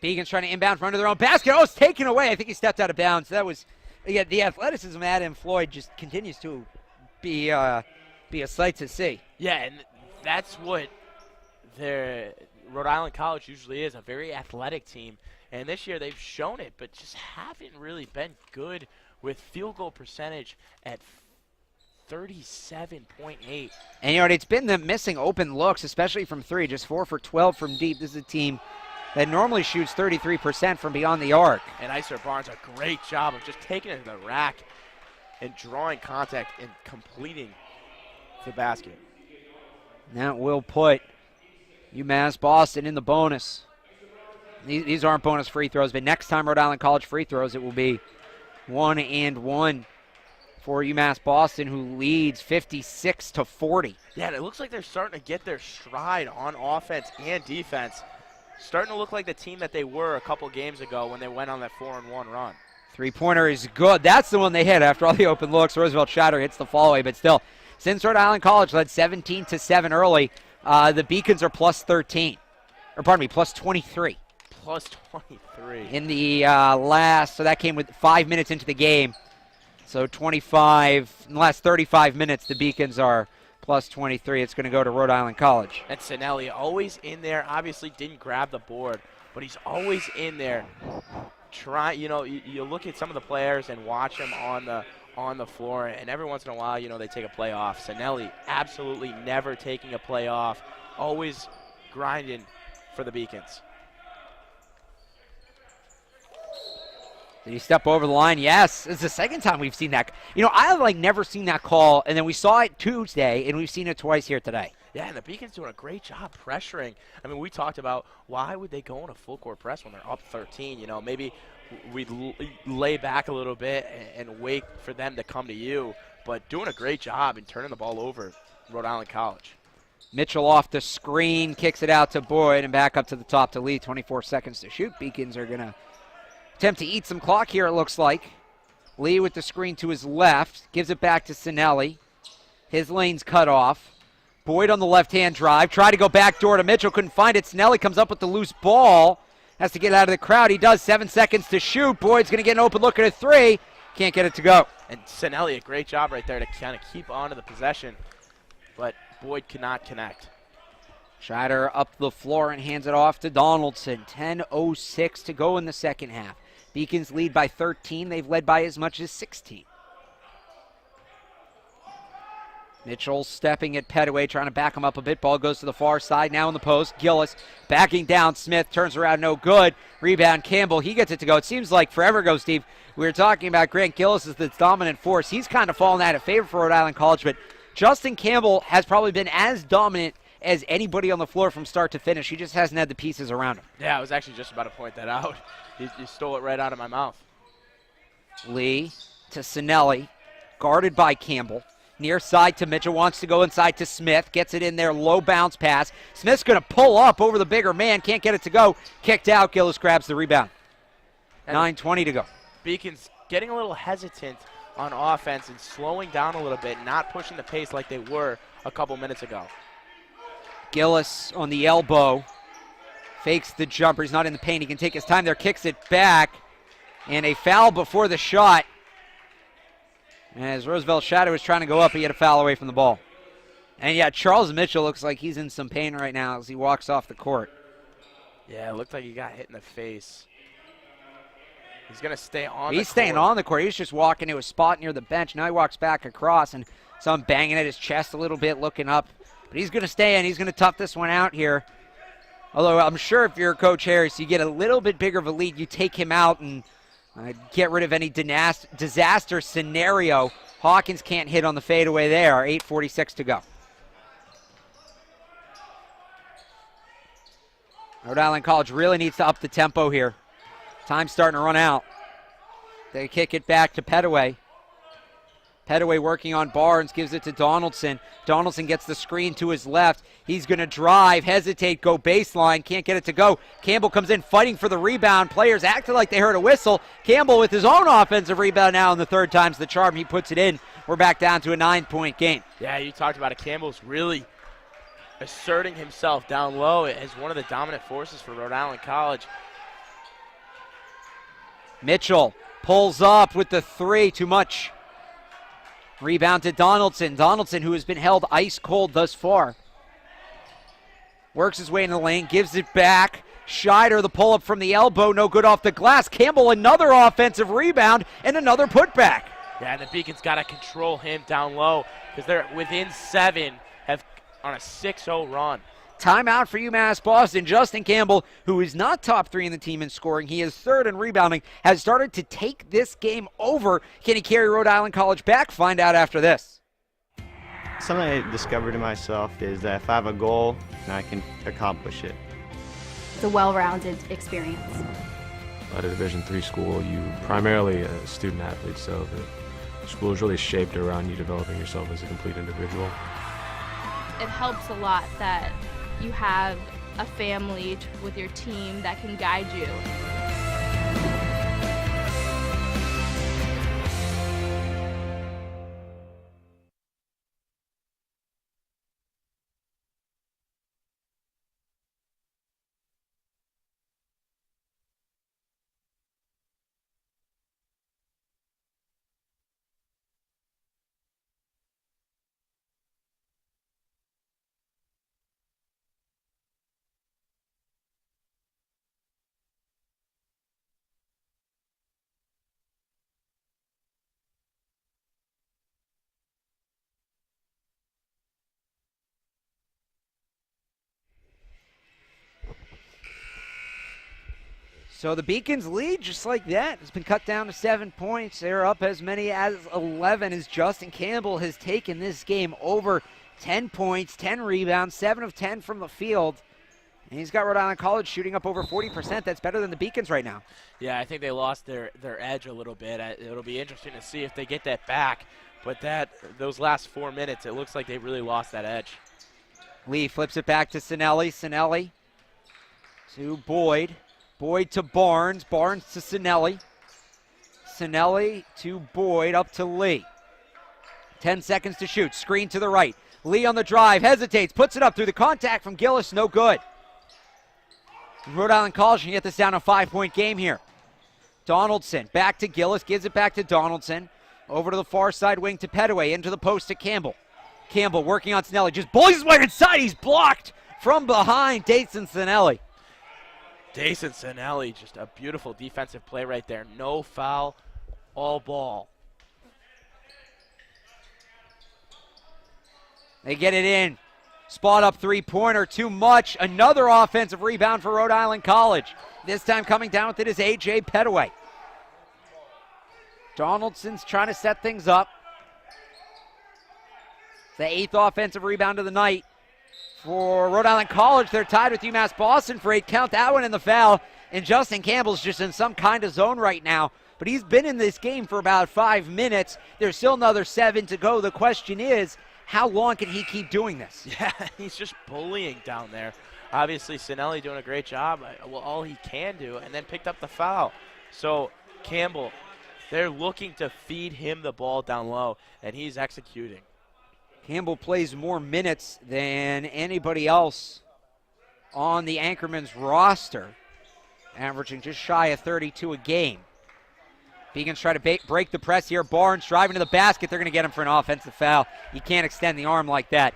Beacons trying to inbound from under their own basket. Oh, it's taken away. I think he stepped out of bounds. That was, yeah, the athleticism of Adam Floyd just continues to be a sight to see.
Yeah, and that's what their Rhode Island College usually is, a very athletic team. And this year they've shown it, but just haven't really been good with field goal percentage at 37.8.
And, you know, it's been the missing open looks, especially from three, just 4 for 12 from deep. This is a team that normally shoots 33% from beyond the arc.
And Iser Barnes, a great job of just taking it to the rack and drawing contact and completing the basket.
That will put UMass Boston in the bonus. These aren't bonus free throws, but next time Rhode Island College free throws, it will be 1-and-1 for UMass Boston, who leads 56-40.
Yeah, and it looks like they're starting to get their stride on offense and defense. Starting to look like the team that they were a couple games ago when they went on that 4-and-1 run.
Three-pointer is good. That's the one they hit after all the open looks. Roosevelt Shatter hits the fall-away, but still, since Rhode Island College led 17-7 early, the Beacons are plus 13. Or pardon me, plus 23.
Plus 23.
In the so that came with 5 minutes into the game. So 25, in the last 35 minutes, the Beacons are plus 23. It's going to go to Rhode Island College.
And Sinelli always in there, obviously didn't grab the board, but he's always in there. You look at some of the players and watch them on the floor, and every once in a while, they take a play off. Sinelli absolutely never taking a play off, always grinding for the Beacons.
Did he step over the line? Yes. It's the second time we've seen that. I've never seen that call, and then we saw it Tuesday, and we've seen it twice here today.
Yeah, and the Beacons doing a great job pressuring. I mean, we talked about why would they go in a full court press when they're up 13. Maybe we'd lay back a little bit and wait for them to come to you, but doing a great job in turning the ball over Rhode Island College.
Mitchell off the screen, kicks it out to Boyd, and back up to the top to Lee. 24 seconds to shoot. Beacons are going to attempt to eat some clock here, it looks like. Lee with the screen to his left, gives it back to Sinelli. His lane's cut off. Boyd on the left-hand drive, tried to go back door to Mitchell, couldn't find it. Sinelli comes up with the loose ball, has to get out of the crowd. He does, 7 seconds to shoot. Boyd's going to get an open look at a three, can't get it to go.
And Sinelli, a great job right there to kind of keep on to the possession, but Boyd cannot connect.
Scheider up the floor and hands it off to Donaldson. 10:06 to go in the second half. Beacons lead by 13. They've led by as much as 16. Mitchell stepping at Petaway, trying to back him up a bit. Ball goes to the far side, now in the post. Gillis backing down. Smith turns around, no good. Rebound, Campbell, he gets it to go. It seems like forever ago, Steve, we were talking about Grant Gillis as the dominant force. He's kind of fallen out of favor for Rhode Island College, but Justin Campbell has probably been as dominant as anybody on the floor from start to finish. He just hasn't had the pieces around him.
Yeah, I was actually just about to point that out. You stole it right out of my mouth.
Lee to Sinelli, guarded by Campbell. Near side to Mitchell, wants to go inside to Smith, gets it in there, low bounce pass. Smith's going to pull up over the bigger man, can't get it to go. Kicked out, Gillis grabs the rebound. 9:20 to go.
Beacons getting a little hesitant on offense and slowing down a little bit, not pushing the pace like they were a couple minutes ago.
Gillis on the elbow, fakes the jumper. He's not in the paint. He can take his time there, kicks it back, and a foul before the shot. As Roosevelt Shadow was trying to go up, he had a foul away from the ball. And yeah, Charles Mitchell looks like he's in some pain right now as he walks off the court.
Yeah, it looked like he got hit in the face. He's going to stay on the court.
He's staying on the court. He's just walking to a spot near the bench. Now he walks back across, and saw him banging at his chest a little bit, looking up. But he's going to stay in. He's going to tough this one out here. Although I'm sure if you're Coach Harris, you get a little bit bigger of a lead, you take him out and get rid of any disaster scenario. Hawkins can't hit on the fadeaway there. 8:46 to go. Rhode Island College really needs to up the tempo here. Time's starting to run out. They kick it back to Petaway. Petaway working on Barnes, gives it to Donaldson. Donaldson gets the screen to his left. He's going to drive, hesitate, go baseline, can't get it to go. Campbell comes in fighting for the rebound. Players acted like they heard a whistle. Campbell with his own offensive rebound now, and the third time's the charm. He puts it in. We're back down to a 9-point game.
Yeah, you talked about it. Campbell's really asserting himself down low as one of the dominant forces for Rhode Island College.
Mitchell pulls up with the three, too much. Rebound to Donaldson. Donaldson, who has been held ice cold thus far. Works his way in the lane, gives it back. Scheider, the pull-up from the elbow, no good off the glass. Campbell, another offensive rebound and another putback.
Yeah, and the Beacons got to control him down low because they're within 7, have on a 6-0 run.
Timeout for UMass Boston. Justin Campbell, who is not top 3 in the team in scoring, he is 3rd in rebounding, has started to take this game over. Can he carry Rhode Island College back? Find out after this.
Something I discovered in myself is that if I have a goal, I can accomplish it.
It's a well-rounded experience.
At a Division III school, you primarily a student athlete, so the school is really shaped around you developing yourself as a complete individual.
It helps a lot that you have a family with your team that can guide you.
So the Beacons lead just like that. It's been cut down to 7 points. They're up as many as 11 as Justin Campbell has taken this game over 10 points, 10 rebounds, 7 of 10 from the field. And he's got Rhode Island College shooting up over 40%. That's better than the Beacons right now.
Yeah, I think they lost their edge a little bit. It'll be interesting to see if they get that back. But those last 4 minutes, it looks like they really lost that edge.
Lee flips it back to Sinelli. Sinelli to Boyd. Boyd to Barnes. Barnes to Sinelli. Sinelli to Boyd, up to Lee. 10 seconds to shoot. Screen to the right. Lee on the drive. Hesitates. Puts it up through the contact from Gillis. No good. Rhode Island College can get this down a 5-point game here. Donaldson back to Gillis. Gives it back to Donaldson. Over to the far side wing to Petaway. Into the post to Campbell. Campbell working on Sinelli. Just bullies his way inside. He's blocked from behind. Dayson Sinelli.
Dayson Sinelli, just a beautiful defensive play right there. No foul, all ball.
They get it in. Spot up three-pointer, too much. Another offensive rebound for Rhode Island College. This time coming down with it is A.J. Petaway. Donaldson's trying to set things up. It's the 8th offensive rebound of the night. For Rhode Island College, they're tied with UMass Boston for 8. Count that one in the foul. And Justin Campbell's just in some kind of zone right now. But he's been in this game for about 5 minutes. There's still another 7 to go. The question is, how long can he keep doing this?
Yeah, he's just bullying down there. Obviously, Sinelli doing a great job. Well, all he can do, and then picked up the foul. So Campbell, they're looking to feed him the ball down low, and he's executing.
Campbell plays more minutes than anybody else on the Anchorman's roster, averaging just shy of 32 a game. Beacons try to break the press here. Barnes driving to the basket. They're going to get him for an offensive foul. You can't extend the arm like that.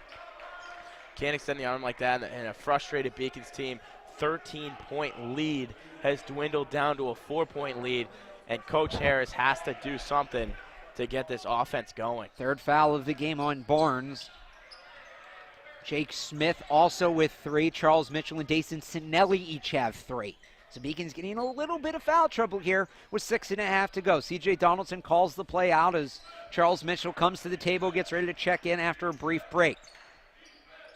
Can't extend the arm like that, and a frustrated Beacons team, 13-point lead has dwindled down to a 4-point lead, and Coach Harris has to do something to get this offense going.
Third foul of the game on Barnes. Jake Smith also with 3. Charles Mitchell and Dayson Sinelli each have 3. So Beacons getting a little bit of foul trouble here with 6.5 to go. C.J. Donaldson calls the play out as Charles Mitchell comes to the table, gets ready to check in after a brief break.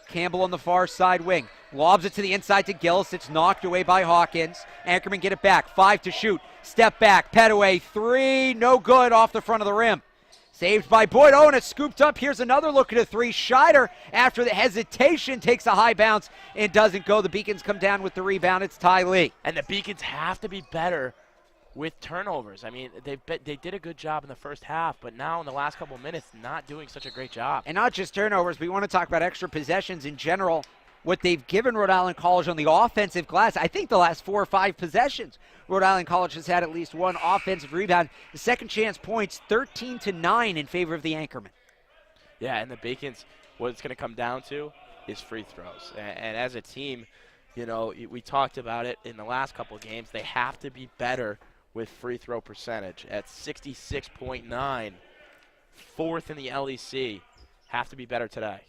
Campbell on the far side wing. Lobs it to the inside to Gillis. It's knocked away by Hawkins. Anchorman get it back. 5 to shoot. Step back. Petaway. 3. No good off the front of the rim. Saved by Boyd. Oh, and it's scooped up. Here's another look at a 3. Scheider, after the hesitation, takes a high bounce and doesn't go. The Beacons come down with the rebound. It's Ty Lee.
And the Beacons have to be better with turnovers. I mean, they did a good job in the first half, but now in the last couple of minutes, not doing such a great job.
And not just turnovers, we want to talk about extra possessions in general. What they've given Rhode Island College on the offensive glass, I think the last 4 or 5 possessions, Rhode Island College has had at least one offensive rebound. The second chance points, 13-9 in favor of the Anchorman.
Yeah, and the Beacons, what it's going to come down to is free throws. And as a team, you know, we talked about it in the last couple of games. They have to be better with free throw percentage at 66.9, 4th in the LEC. Have to be better today.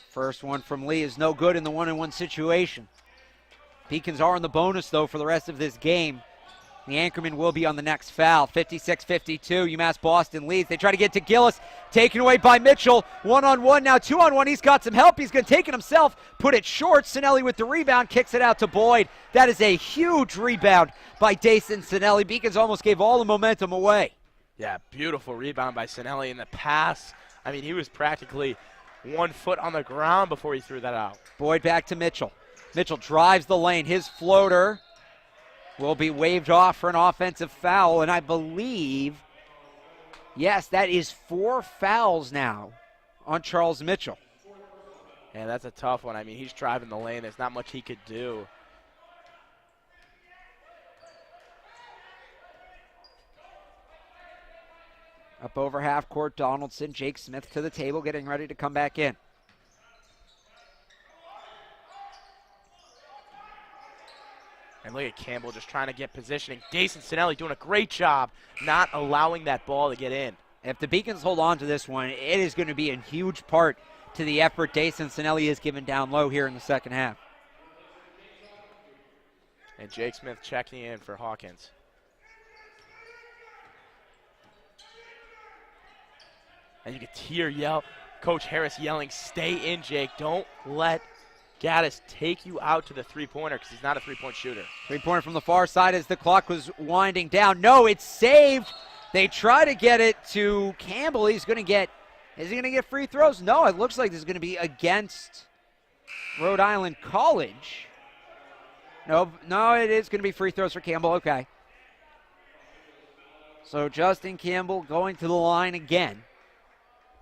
First one from Lee is no good in the 1-on-1 situation. Beacons are on the bonus, though, for the rest of this game. The Anchorman will be on the next foul. 56-52, UMass Boston leads. They try to get to Gillis, taken away by Mitchell. 1-on-1, now 2-on-1. He's got some help. He's going to take it himself, put it short. Sinelli with the rebound, kicks it out to Boyd. That is a huge rebound by Dayson Sinelli. Beacons almost gave all the momentum away.
Yeah, beautiful rebound by Sinelli in the pass. I mean, he was practically 1 foot on the ground before he threw that out.
Boyd back to Mitchell. Mitchell drives the lane. His floater will be waved off for an offensive foul, and I believe, yes, that is 4 fouls now on Charles Mitchell.
Yeah, that's a tough one. I mean, he's driving the lane. There's not much he could do.
Up over half court, Donaldson, Jake Smith to the table, getting ready to come back in.
And look at Campbell just trying to get positioning. Dayson Sinelli doing a great job not allowing that ball to get in.
If the Beacons hold on to this one, it is going to be a huge part to the effort Dayson Sinelli has given down low here in the second half.
And Jake Smith checking in for Hawkins. And you can hear Coach Harris yelling, "Stay in, Jake. Don't let Gaddis take you out to the three-pointer," because he's not a three-point shooter.
Three-pointer from the far side as the clock was winding down. No, it's saved. They try to get it to Campbell. Is he going to get free throws? No, it looks like this is going to be against Rhode Island College. No, it is going to be free throws for Campbell. Okay. So Justin Campbell going to the line again.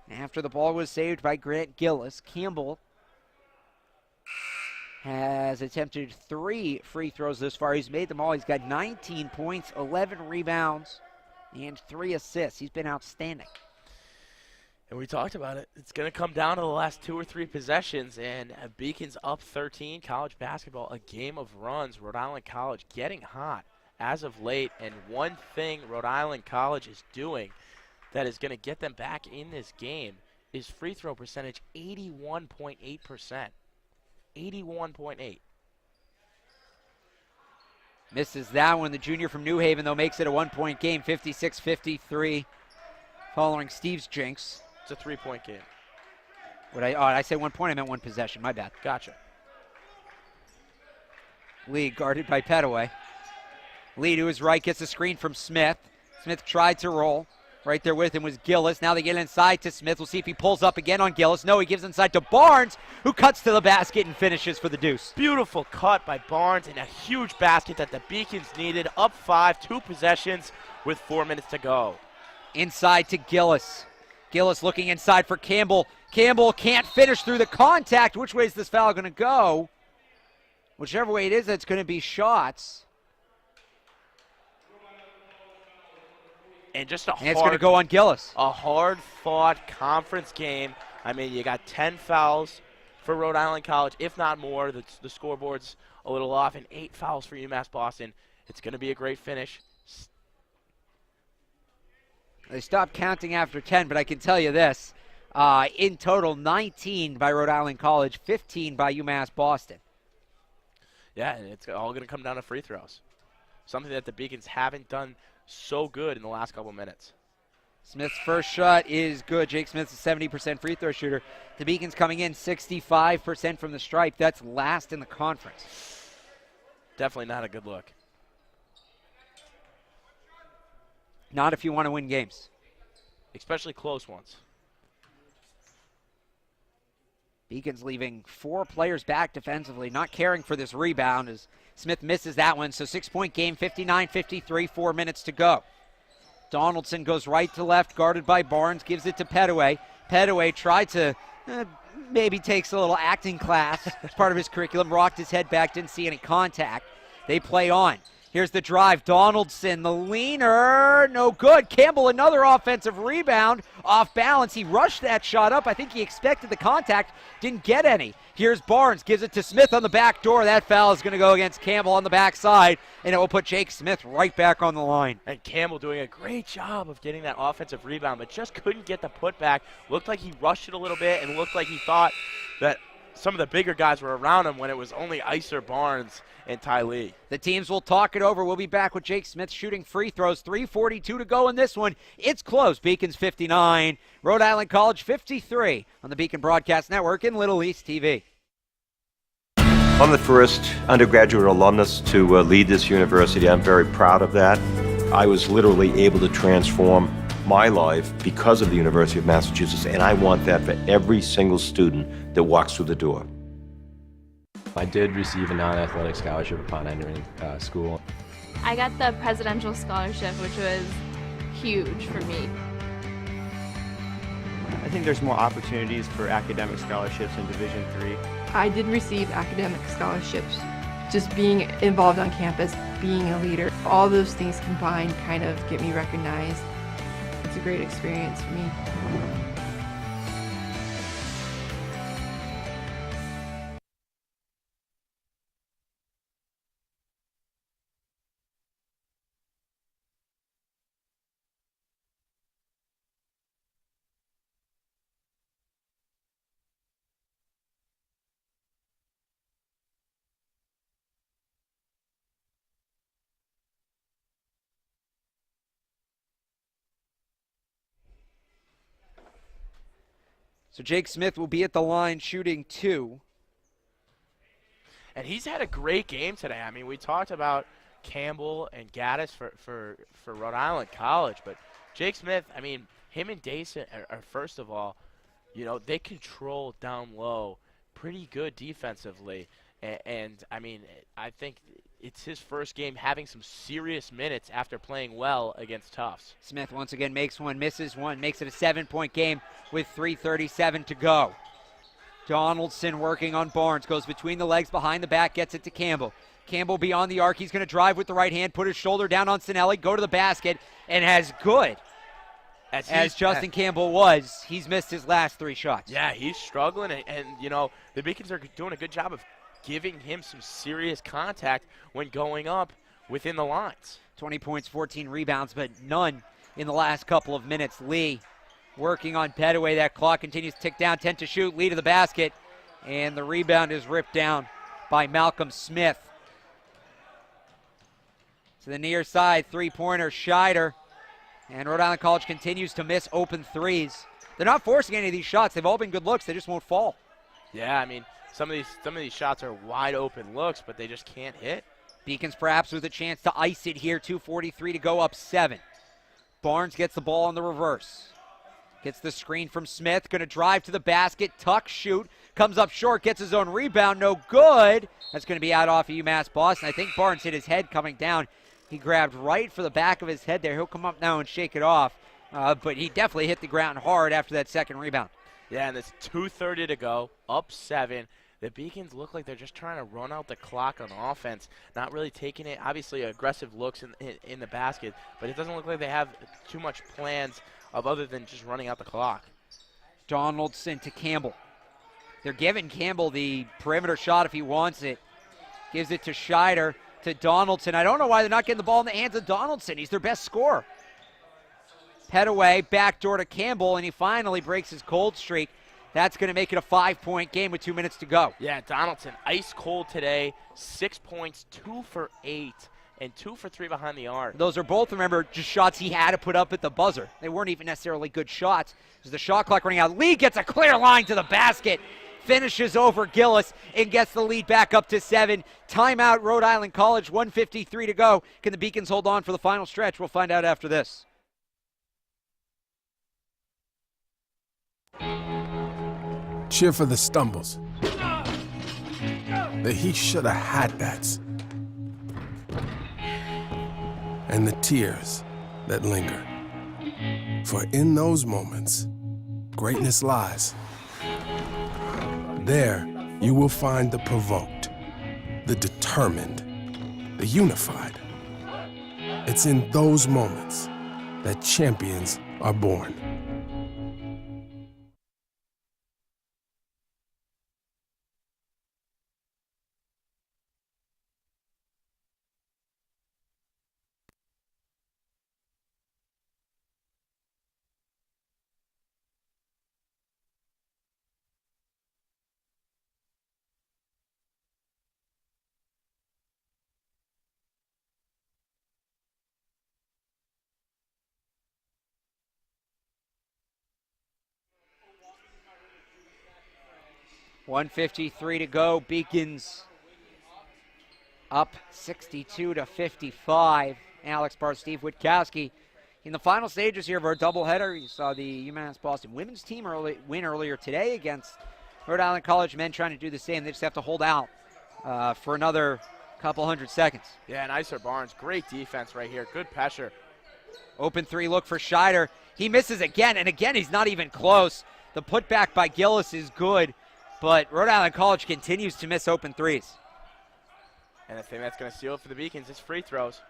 After the ball was saved by Grant Gillis, Campbell has attempted 3 free throws this far. He's made them all. He's got 19 points, 11 rebounds, and 3 assists. He's been outstanding.
And we talked about it. It's going to come down to the last 2 or 3 possessions, and Beacon's up 13. College basketball, a game of runs. Rhode Island College getting hot as of late, and one thing Rhode Island College is doing that is going to get them back in this game is free throw percentage, 81.8%. 81.8.
Misses that one. The junior from New Haven, though, makes it a 1-point game, 56-53, following Steve's jinx.
It's a 3-point game.
Did I say 1 point? I meant 1 possession. My bad.
Gotcha.
Lee guarded by Petaway. Lee to his right gets a screen from Smith. Smith tried to roll. Right there with him was Gillis. Now they get inside to Smith. We'll see if he pulls up again on Gillis. No, he gives inside to Barnes, who cuts to the basket and finishes for the deuce.
Beautiful cut by Barnes and a huge basket that the Beacons needed. Up 5, 2 possessions with 4 minutes to go.
Inside to Gillis. Gillis looking inside for Campbell. Campbell can't finish through the contact. Which way is this foul going to go? Whichever way it is, it's going to be shots.
And just
it's going to go on Gillis.
A hard-fought conference game. I mean, you got 10 fouls for Rhode Island College, if not more. The scoreboard's a little off, and 8 fouls for UMass Boston. It's going to be a great finish.
They stopped counting after 10, but I can tell you this. In total, 19 by Rhode Island College, 15 by UMass Boston.
Yeah, and it's all going to come down to free throws. Something that the Beacons haven't done so good in the last couple minutes.
Smith's first shot is good. Jake Smith's a 70% free throw shooter. The Beacons coming in 65% from the stripe. That's last in the conference.
Definitely not a good look.
Not if you want to win games.
Especially close ones.
Beacons leaving 4 players back defensively, not caring for this rebound as Smith misses that one. So 6-point game, 59-53, 4 minutes to go. Donaldson goes right to left, guarded by Barnes, gives it to Petaway. Petaway tried to, maybe takes a little acting class as part of his curriculum, rocked his head back, didn't see any contact. They play on. Here's the drive. Donaldson, the leaner, no good. Campbell, another offensive rebound, off balance. He rushed that shot up. I think he expected the contact, didn't get any. Here's Barnes, gives it to Smith on the back door. That foul is going to go against Campbell on the backside, and it will put Jake Smith right back on the line.
And Campbell doing a great job of getting that offensive rebound, but just couldn't get the putback. Looked like he rushed it a little bit and looked like he thought that some of the bigger guys were around him when it was only Icer, Barnes, and Ty Lee.
The teams will talk it over. We'll be back with Jake Smith shooting free throws. 3:42 to go in this one. It's close. Beacons 59, Rhode Island College 53 on the Beacon Broadcast Network and Little East TV.
I'm the first undergraduate alumnus to lead this university. I'm very proud of that. I was literally able to transform my life because of the University of Massachusetts, and I want that for every single student that walks through the door.
I did receive a non-athletic scholarship upon entering school.
I got the presidential scholarship, which was huge for me.
I think there's more opportunities for academic scholarships in Division III.
I did receive academic scholarships. Just being involved on campus, being a leader, all those things combined kind of get me recognized. It's a great experience for me.
So Jake Smith will be at the line shooting 2.
And he's had a great game today. I mean, we talked about Campbell and Gaddis for Rhode Island College, but Jake Smith, I mean, him and Dayson are first of all, you know, they control down low pretty good defensively. And I mean, I think it's his first game having some serious minutes after playing well against Tufts.
Smith once again makes one, misses one, makes it a 7-point game with 3:37 to go. Donaldson working on Barnes, goes between the legs, behind the back, gets it to Campbell. Campbell beyond the arc, he's going to drive with the right hand, put his shoulder down on Sinelli, go to the basket, and as good as Justin Campbell was, he's missed his last 3 shots.
Yeah, he's struggling, and you know, the Beacons are doing a good job of giving him some serious contact when going up within the lines.
20 points, 14 rebounds, but none in the last couple of minutes. Lee working on Petaway. That clock continues to tick down. 10 to shoot. Lee to the basket. And the rebound is ripped down by Malcolm Smith. To the near side, three-pointer, Scheider. And Rhode Island College continues to miss open threes. They're not forcing any of these shots. They've all been good looks. They just won't fall.
Yeah, I mean, some of these shots are wide open looks, but they just can't hit.
Beacons perhaps with a chance to ice it here. 2:43 to go, up 7. Barnes gets the ball on the reverse. Gets the screen from Smith, going to drive to the basket, tuck, shoot, comes up short, gets his own rebound, no good. That's going to be out off of UMass Boston. I think Barnes hit his head coming down. He grabbed right for the back of his head there. He'll come up now and shake it off, but he definitely hit the ground hard after that second rebound.
Yeah, and it's 2:30 to go, up 7. The Beacons look like they're just trying to run out the clock on offense, not really taking it, obviously aggressive looks in the basket, but it doesn't look like they have too much plans of other than just running out the clock.
Donaldson to Campbell. They're giving Campbell the perimeter shot if he wants it. Gives it to Scheider, to Donaldson. I don't know why they're not getting the ball in the hands of Donaldson. He's their best scorer. Petaway, backdoor to Campbell, and he finally breaks his cold streak. That's going to make it a 5-point game with 2 minutes to go.
Yeah, Donaldson, ice cold today, 6 points, 2 for 8, and 2 for 3 behind the arc.
Those are both, remember, just shots he had to put up at the buzzer. They weren't even necessarily good shots. There's the shot clock running out. Lee gets a clear line to the basket, finishes over Gillis, and gets the lead back up to 7. Timeout, Rhode Island College, 1:53 to go. Can the Beacons hold on for the final stretch? We'll find out after this.
Cheer for the stumbles. The he shoulda had that's. And the tears that linger. For in those moments, greatness lies. There, you will find the provoked, the determined, the unified. It's in those moments that champions are born.
.153 to go. Beacons up 62-55. Alex Barr, Steve Witkowski. In the final stages here of our doubleheader, you saw the UMass Boston women's team win earlier today against Rhode Island College men trying to do the same. They just have to hold out for another couple hundred seconds.
Yeah, and Iser Barnes, great defense right here. Good pressure.
Open 3 look for Scheider. He misses again, and again he's not even close. The putback by Gillis is good, but Rhode Island College continues to miss open threes.
And the thing that's going to seal it for the Beacons is free throws.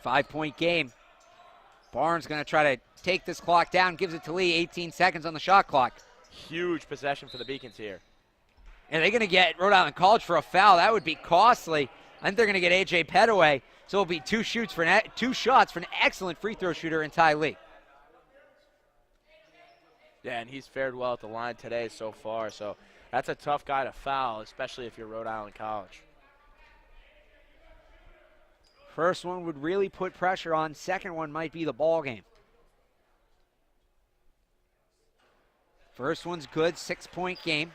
5-point game. Barnes going to try to take this clock down, gives it to Lee, 18 seconds on the shot clock.
Huge possession for the Beacons here.
And they're going to get Rhode Island College for a foul. That would be costly. I think they're going to get A.J. Petaway. So it'll be two shots for an excellent free throw shooter in Ty Lee.
Yeah, and he's fared well at the line today so far. So that's a tough guy to foul, especially if you're Rhode Island College.
First one would really put pressure on. Second one might be the ball game. First one's good, 6-point game.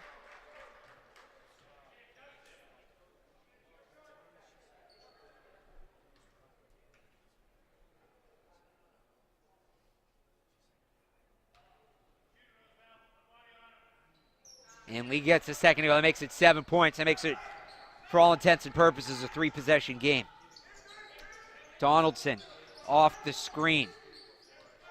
And Lee gets a second to go. That makes it 7 points. That makes it, for all intents and purposes, a 3-possession game. Donaldson off the screen.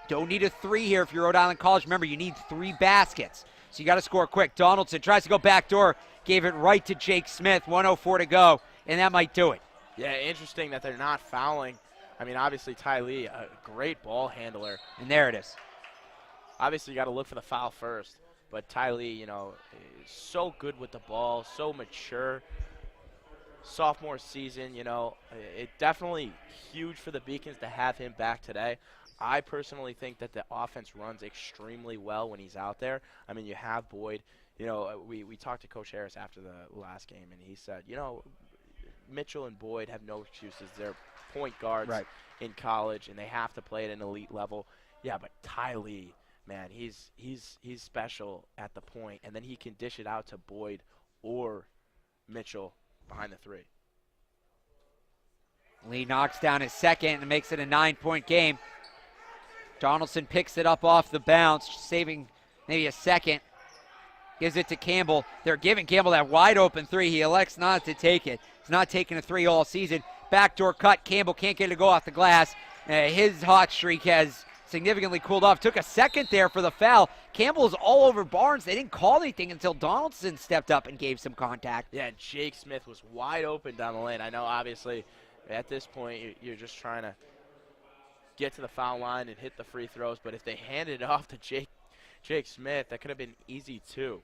Don't need a 3 here if you're Rhode Island College. Remember, you need 3 baskets. So you got to score quick. Donaldson tries to go backdoor. Gave it right to Jake Smith. 1:04 to go, and that might do it.
Yeah, interesting that they're not fouling. I mean, obviously, Ty Lee, a great ball handler.
And there it is.
Obviously, you got to look for the foul first. But Ty Lee, you know, is so good with the ball, so mature. Sophomore season, you know, it definitely huge for the Beacons to have him back today. I personally think that the offense runs extremely well when he's out there. I mean, you have Boyd. You know, we talked to Coach Harris after the last game, and he said, you know, Mitchell and Boyd have no excuses. They're point guards in college, and they have to play at an elite level. Yeah, but Ty Lee, man, he's special at the point, and then he can dish it out to Boyd or Mitchell behind the 3.
Lee knocks down his second and makes it a 9-point game. Donaldson picks it up off the bounce, saving maybe a second. Gives it to Campbell. They're giving Campbell that wide open 3. He elects not to take it. He's not taking a 3 all season. Backdoor cut. Campbell can't get it to go off the glass. His hot streak has significantly cooled off. Took a second there for the foul. Campbell's all over Barnes. They didn't call anything until Donaldson stepped up and gave some contact.
Yeah, Jake Smith was wide open down the lane. I know, obviously, at this point, you're just trying to get to the foul line and hit the free throws. But if they handed it off to Jake Smith, that could have been easy too.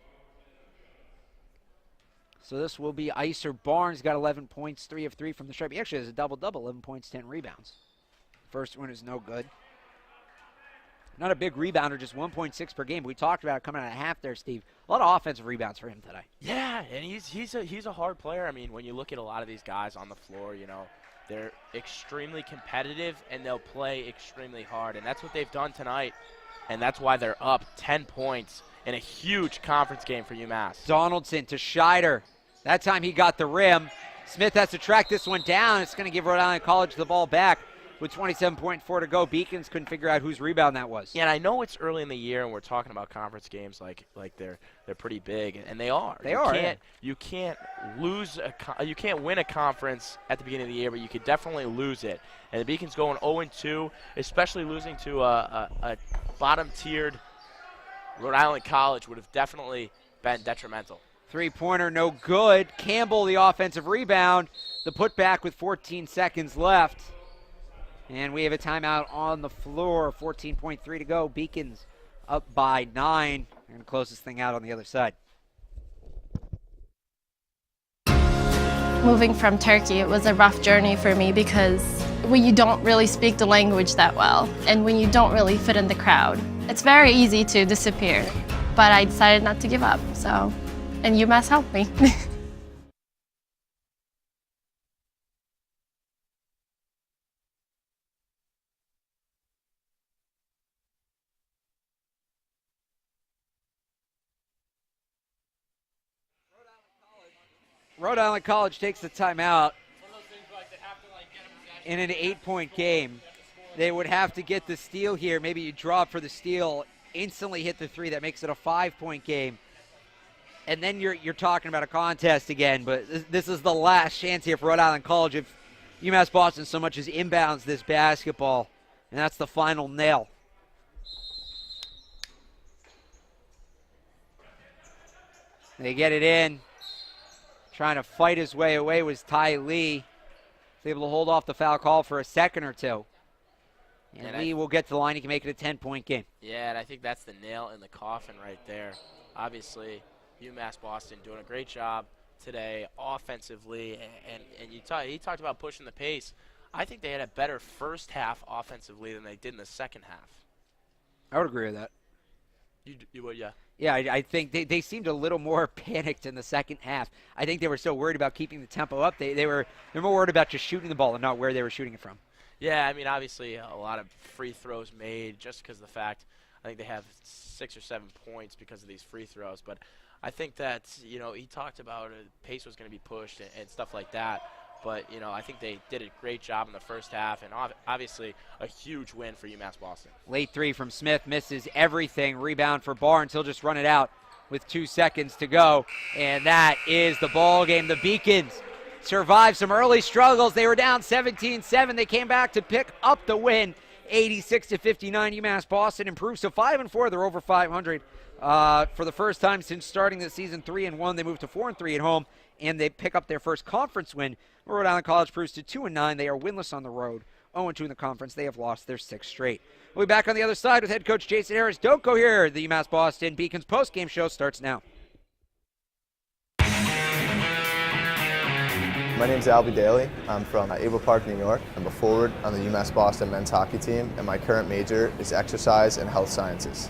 So this will be Icer Barnes. Got 11 points, 3 of 3 from the stripe. He actually has a double-double, 11 points, 10 rebounds. First one is no good. Not a big rebounder, just 1.6 per game. We talked about it coming out of half there, Steve. A lot of offensive rebounds for him today.
Yeah, and he's a hard player. I mean, when you look at a lot of these guys on the floor, you know, they're extremely competitive and they'll play extremely hard, and that's what they've done tonight, and that's why they're up 10 points in a huge conference game for UMass.
Donaldson to Scheider. That time he got the rim. Smith has to track this one down. It's going to give Rhode Island College the ball back. With 27.4 to go, Beacons couldn't figure out whose rebound that was.
Yeah, and I know it's early in the year, and we're talking about conference games like they're pretty big, and they are. You can't you can't win a conference at the beginning of the year, but you could definitely lose it. And the Beacons going 0-2, especially losing to a bottom-tiered Rhode Island College would have definitely been detrimental.
Three-pointer, no good. Campbell, the offensive rebound. The putback with 14 seconds left. And we have a timeout on the floor. 14.3 to go. Beacons up by 9. We're going to close this thing out on the other side.
Moving from Turkey, it was a rough journey for me because when you don't really speak the language that well and when you don't really fit in the crowd, it's very easy to disappear. But I decided not to give up, and UMass helped me.
Rhode Island College takes the timeout. In an 8-point game, they would have to get the steal here. Maybe you drop for the steal, instantly hit the 3. That makes it a 5-point game. And then you're talking about a contest again. But this is the last chance here for Rhode Island College if UMass Boston so much as inbounds this basketball. And that's the final nail. They get it in. Trying to fight his way away was Ty Lee. He's able to hold off the foul call for a second or two. And Lee will get to the line. He can make it a 10-point game.
Yeah, and I think that's the nail in the coffin right there. Obviously, UMass Boston doing a great job today offensively. And he talked about pushing the pace. I think they had a better first half offensively than they did in the second half.
I would agree with that.
You would, yeah.
Yeah, I think they seemed a little more panicked in the second half. I think they were so worried about keeping the tempo up. They're more worried about just shooting the ball and not where they were shooting it from.
Yeah, I mean, obviously a lot of free throws made just because of the fact. I think they have 6 or 7 points because of these free throws. But I think that, you know, he talked about pace was going to be pushed and stuff like that. But, you know, I think they did a great job in the first half, and obviously a huge win for UMass Boston.
Late three from Smith, misses everything. Rebound for Barnes. He'll just run it out with 2 seconds to go, and that is the ball game. The Beacons survived some early struggles. They were down 17-7. They came back to pick up the win, 86-59. UMass Boston improves to 5-4. They're over 500 for the first time since starting the season. 3-1. They moved to 4-3 at home, and they pick up their first conference win. Rhode Island College proves to 2-9. They are winless on the road. 0-2 in the conference. They have lost their 6th straight. We'll be back on the other side with head coach Jason Harris. Don't go here. The UMass Boston Beacons postgame show starts now.
My name's Albie Daly. I'm from Able Park, New York. I'm a forward on the UMass Boston men's hockey team, and my current major is exercise and health sciences.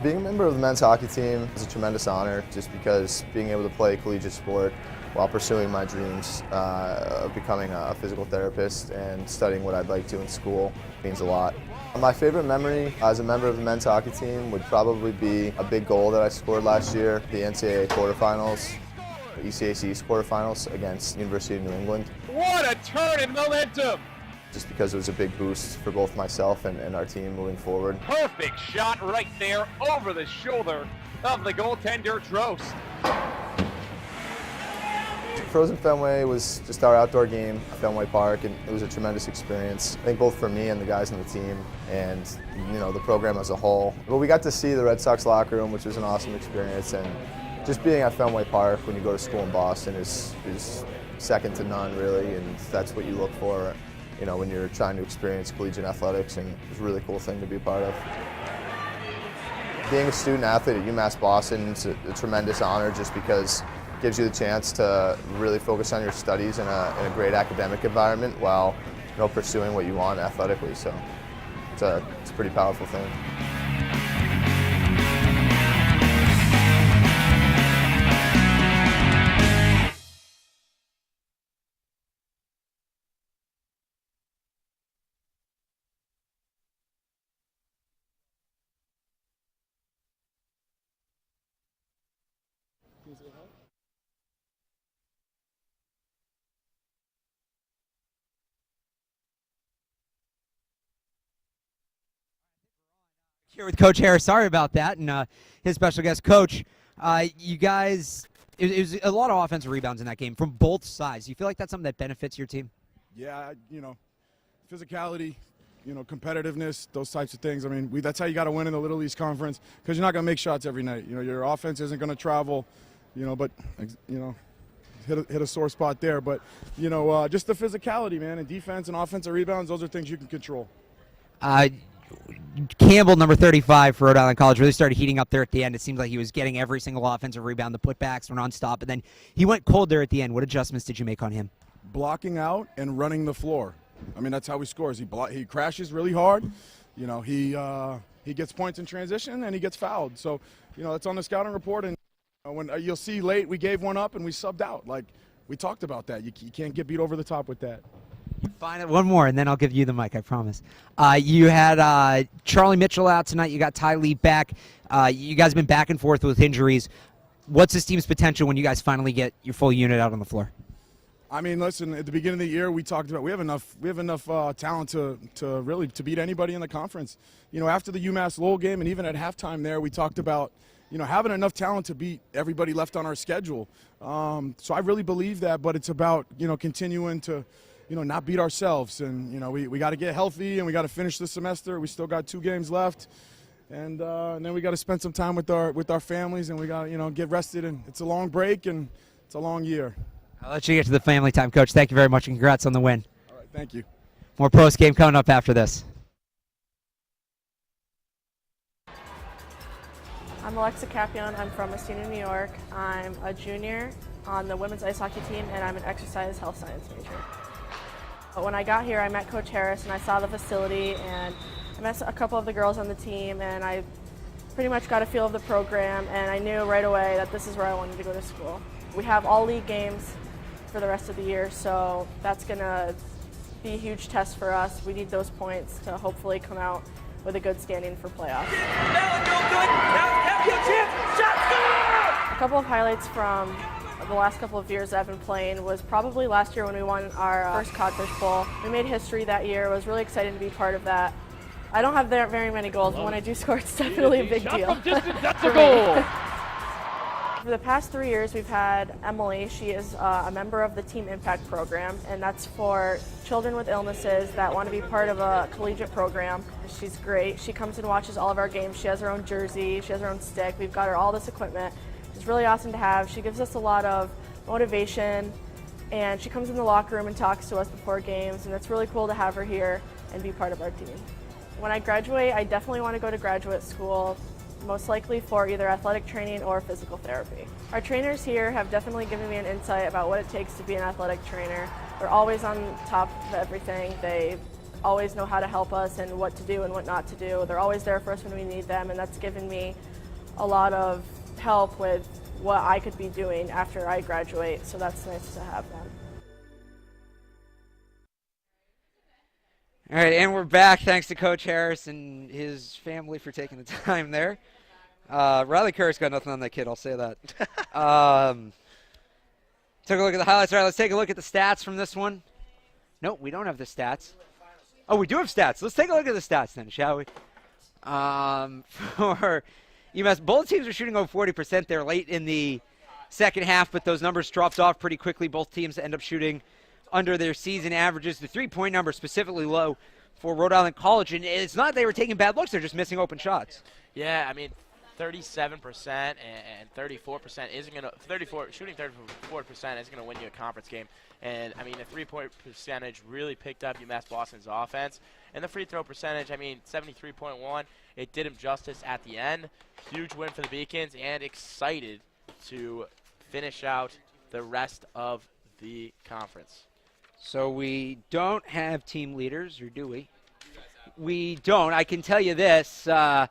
Being a member of the men's hockey team is a tremendous honor, just because being able to play collegiate sport while pursuing my dreams of becoming a physical therapist and studying what I'd like to in school means a lot. My favorite memory as a member of the men's hockey team would probably be a big goal that I scored last year, the NCAA quarterfinals, ECAC's quarterfinals against University of New England.
What a turn in momentum!
Just because it was a big boost for both myself and our team moving forward.
Perfect shot right there over the shoulder of the goaltender Drost.
Frozen Fenway was just our outdoor game at Fenway Park, and it was a tremendous experience, I think, both for me and the guys on the team, and the program as a whole. But we got to see the Red Sox locker room, which was an awesome experience, and just being at Fenway Park when you go to school in Boston is second to none, really, and that's what you look for, when you're trying to experience collegiate athletics, and it's a really cool thing to be a part of. Being a student athlete at UMass Boston is a tremendous honor, just because it gives you the chance to really focus on your studies in a great academic environment while pursuing what you want athletically. So it's a pretty powerful thing.
Here with Coach Harris. Sorry about that, and his special guest, Coach. You guys, it was a lot of offensive rebounds in that game from both sides. Do you feel like that's something that benefits your team?
Yeah, physicality, competitiveness, those types of things. I mean, that's how you got to win in the Little East Conference, because you're not going to make shots every night. Your offense isn't going to travel, but hit a sore spot there. But just the physicality, man, and defense and offensive rebounds, those are things you can control.
Campbell, number 35 for Rhode Island College, really started heating up there at the end. It seemed like he was getting every single offensive rebound. The putbacks were nonstop, but then he went cold there at the end. What adjustments did you make on him?
Blocking out and running the floor. I mean, that's how he scores. He crashes really hard. He gets points in transition and he gets fouled. So, that's on the scouting report. And when you'll see late, we gave one up and we subbed out. Like, we talked about that. You can't get beat over the top with that.
Fine, one more, and then I'll give you the mic, I promise. You had Charlie Mitchell out tonight. You got Ty Lee back. You guys have been back and forth with injuries. What's this team's potential when you guys finally get your full unit out on the floor?
I mean, listen, at the beginning of the year, we talked about we have enough talent to really beat anybody in the conference. After the UMass Lowell game and even at halftime there, we talked about having enough talent to beat everybody left on our schedule. So I really believe that, but it's about continuing to not beat ourselves, and we got to get healthy, and we got to finish the semester. We still got 2 games left, and then we got to spend some time with our families, and we got to get rested. And it's a long break, and it's a long year.
I'll let you get to the family time, Coach. Thank you very much, and congrats on the win.
All right, thank you.
More post game coming up after this.
I'm Alexa Capion. I'm from Messina, New York. I'm a junior on the women's ice hockey team, and I'm an exercise health science major. But when I got here, I met Coach Harris, and I saw the facility, and I met a couple of the girls on the team, and I pretty much got a feel of the program, and I knew right away that this is where I wanted to go to school. We have all league games for the rest of the year, so that's going to be a huge test for us. We need those points to hopefully come out with a good standing for playoffs. A couple of highlights from the last couple of years I've been playing was probably last year when we won our first Codfish Bowl. We made history that year. I was really excited to be part of that. I don't have very many goals, but when I do score, it's definitely a big deal.
That's a goal.
For the past 3 years, we've had Emily. She is a member of the Team Impact program, and that's for children with illnesses that want to be part of a collegiate program. She's great. She comes and watches all of our games. She has her own jersey. She has her own stick. We've got her all this equipment. It's really awesome to have. She gives us a lot of motivation, and she comes in the locker room and talks to us before games, and it's really cool to have her here and be part of our team. When I graduate, I definitely want to go to graduate school, most likely for either athletic training or physical therapy. Our trainers here have definitely given me an insight about what it takes to be an athletic trainer. They're always on top of everything. They always know how to help us and what to do and what not to do. They're always there for us when we need them, and that's given me a lot of help with what I could be doing after I graduate, so that's nice to have them.
All right, and we're back. Thanks to Coach Harris and his family for taking the time there. Riley Kerr's got nothing on that kid, I'll say that. Took a look at the highlights. All right, let's take a look at the stats from this one. Nope, we don't have the stats. Oh, we do have stats. Let's take a look at the stats then, shall we? For UMass, both teams are shooting over 40% there late in the second half, but those numbers dropped off pretty quickly. Both teams end up shooting under their season averages. The three-point number specifically low for Rhode Island College, and it's not they were taking bad looks, they're just missing open shots.
Yeah, I mean, 37% and 34% isn't going to shooting 34% isn't going to win you a conference game. And I mean, the three-point percentage really picked up UMass Boston's offense, and the free throw percentage, I mean, 73.1. It did him justice at the end. Huge win for the Beacons, and excited to finish out the rest of the conference.
So we don't have team leaders, or do we? We don't. I can tell you this. Team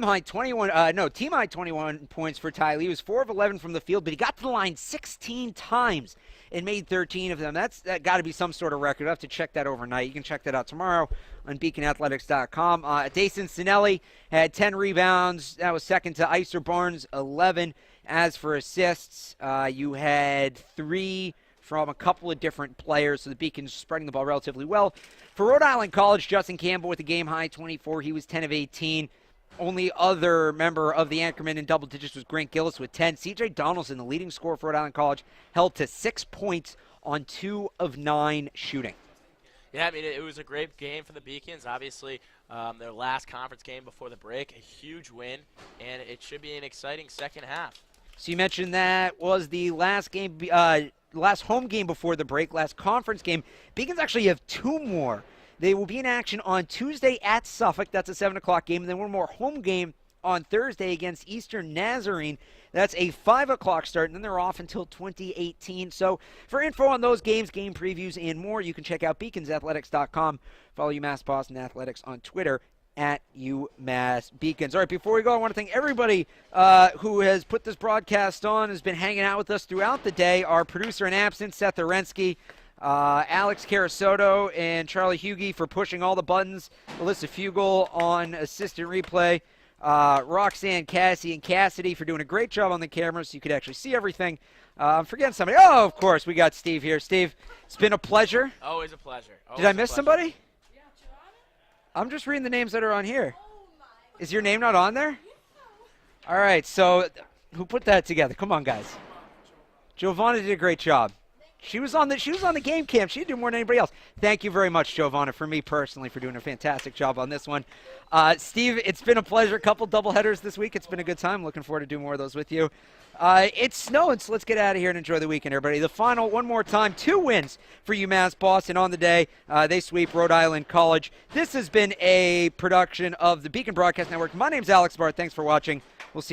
high 21 points for Ty Lee. He was 4 of 11 from the field, but he got to the line 16 times and made 13 of them. That's got to be some sort of record. I'll have to check that overnight. You can check that out tomorrow on beaconathletics.com. Dayson Sinelli had 10 rebounds. That was second to Iser Barnes, 11. As for assists, you had 3 from a couple of different players, so the Beacons spreading the ball relatively well. For Rhode Island College, Justin Campbell with a game-high 24. He was 10 of 18. Only other member of the Anchorman in double digits was Grant Gillis with 10. C.J. Donaldson, the leading scorer for Rhode Island College, held to 6 points on 2 of 9 shooting.
Yeah, I mean, it was a great game for the Beacons. Obviously, their last conference game before the break, a huge win, and it should be an exciting second half.
So you mentioned that was the last game, last home game before the break, last conference game. Beacons actually have 2 more. They will be in action on Tuesday at Suffolk. That's a 7 o'clock game. And then one more home game on Thursday against Eastern Nazarene. That's a 5 o'clock start, and then they're off until 2018. So for info on those games, game previews, and more, you can check out beaconsathletics.com. Follow UMass Boston Athletics on Twitter at UMass Beacons. All right, before we go, I want to thank everybody who has put this broadcast on, has been hanging out with us throughout the day. Our producer in absence, Seth Orensky, Alex Carasoto, and Charlie Hughey for pushing all the buttons. Alyssa Fugel on assistant replay. Roxanne, Cassie, and Cassidy for doing a great job on the camera so you could actually see everything. I'm forgetting somebody. Oh, of course, we got Steve here. Steve, it's been a pleasure.
Always a pleasure.
Did I miss somebody? I'm just reading the names that are on here. Is your name not on there? All right, so who put that together? Come on, guys. Giovanna did a great job. She was on the game cam. She did more than anybody else. Thank you very much, Giovanna, for me personally, for doing a fantastic job on this one. Steve, it's been a pleasure. A couple doubleheaders this week. It's been a good time. Looking forward to doing more of those with you. It's snowing, so let's get out of here and enjoy the weekend, everybody. The final, one more time, 2 wins for UMass Boston on the day. They sweep Rhode Island College. This has been a production of the Beacon Broadcast Network. My name's Alex Barth. Thanks for watching. We'll see you.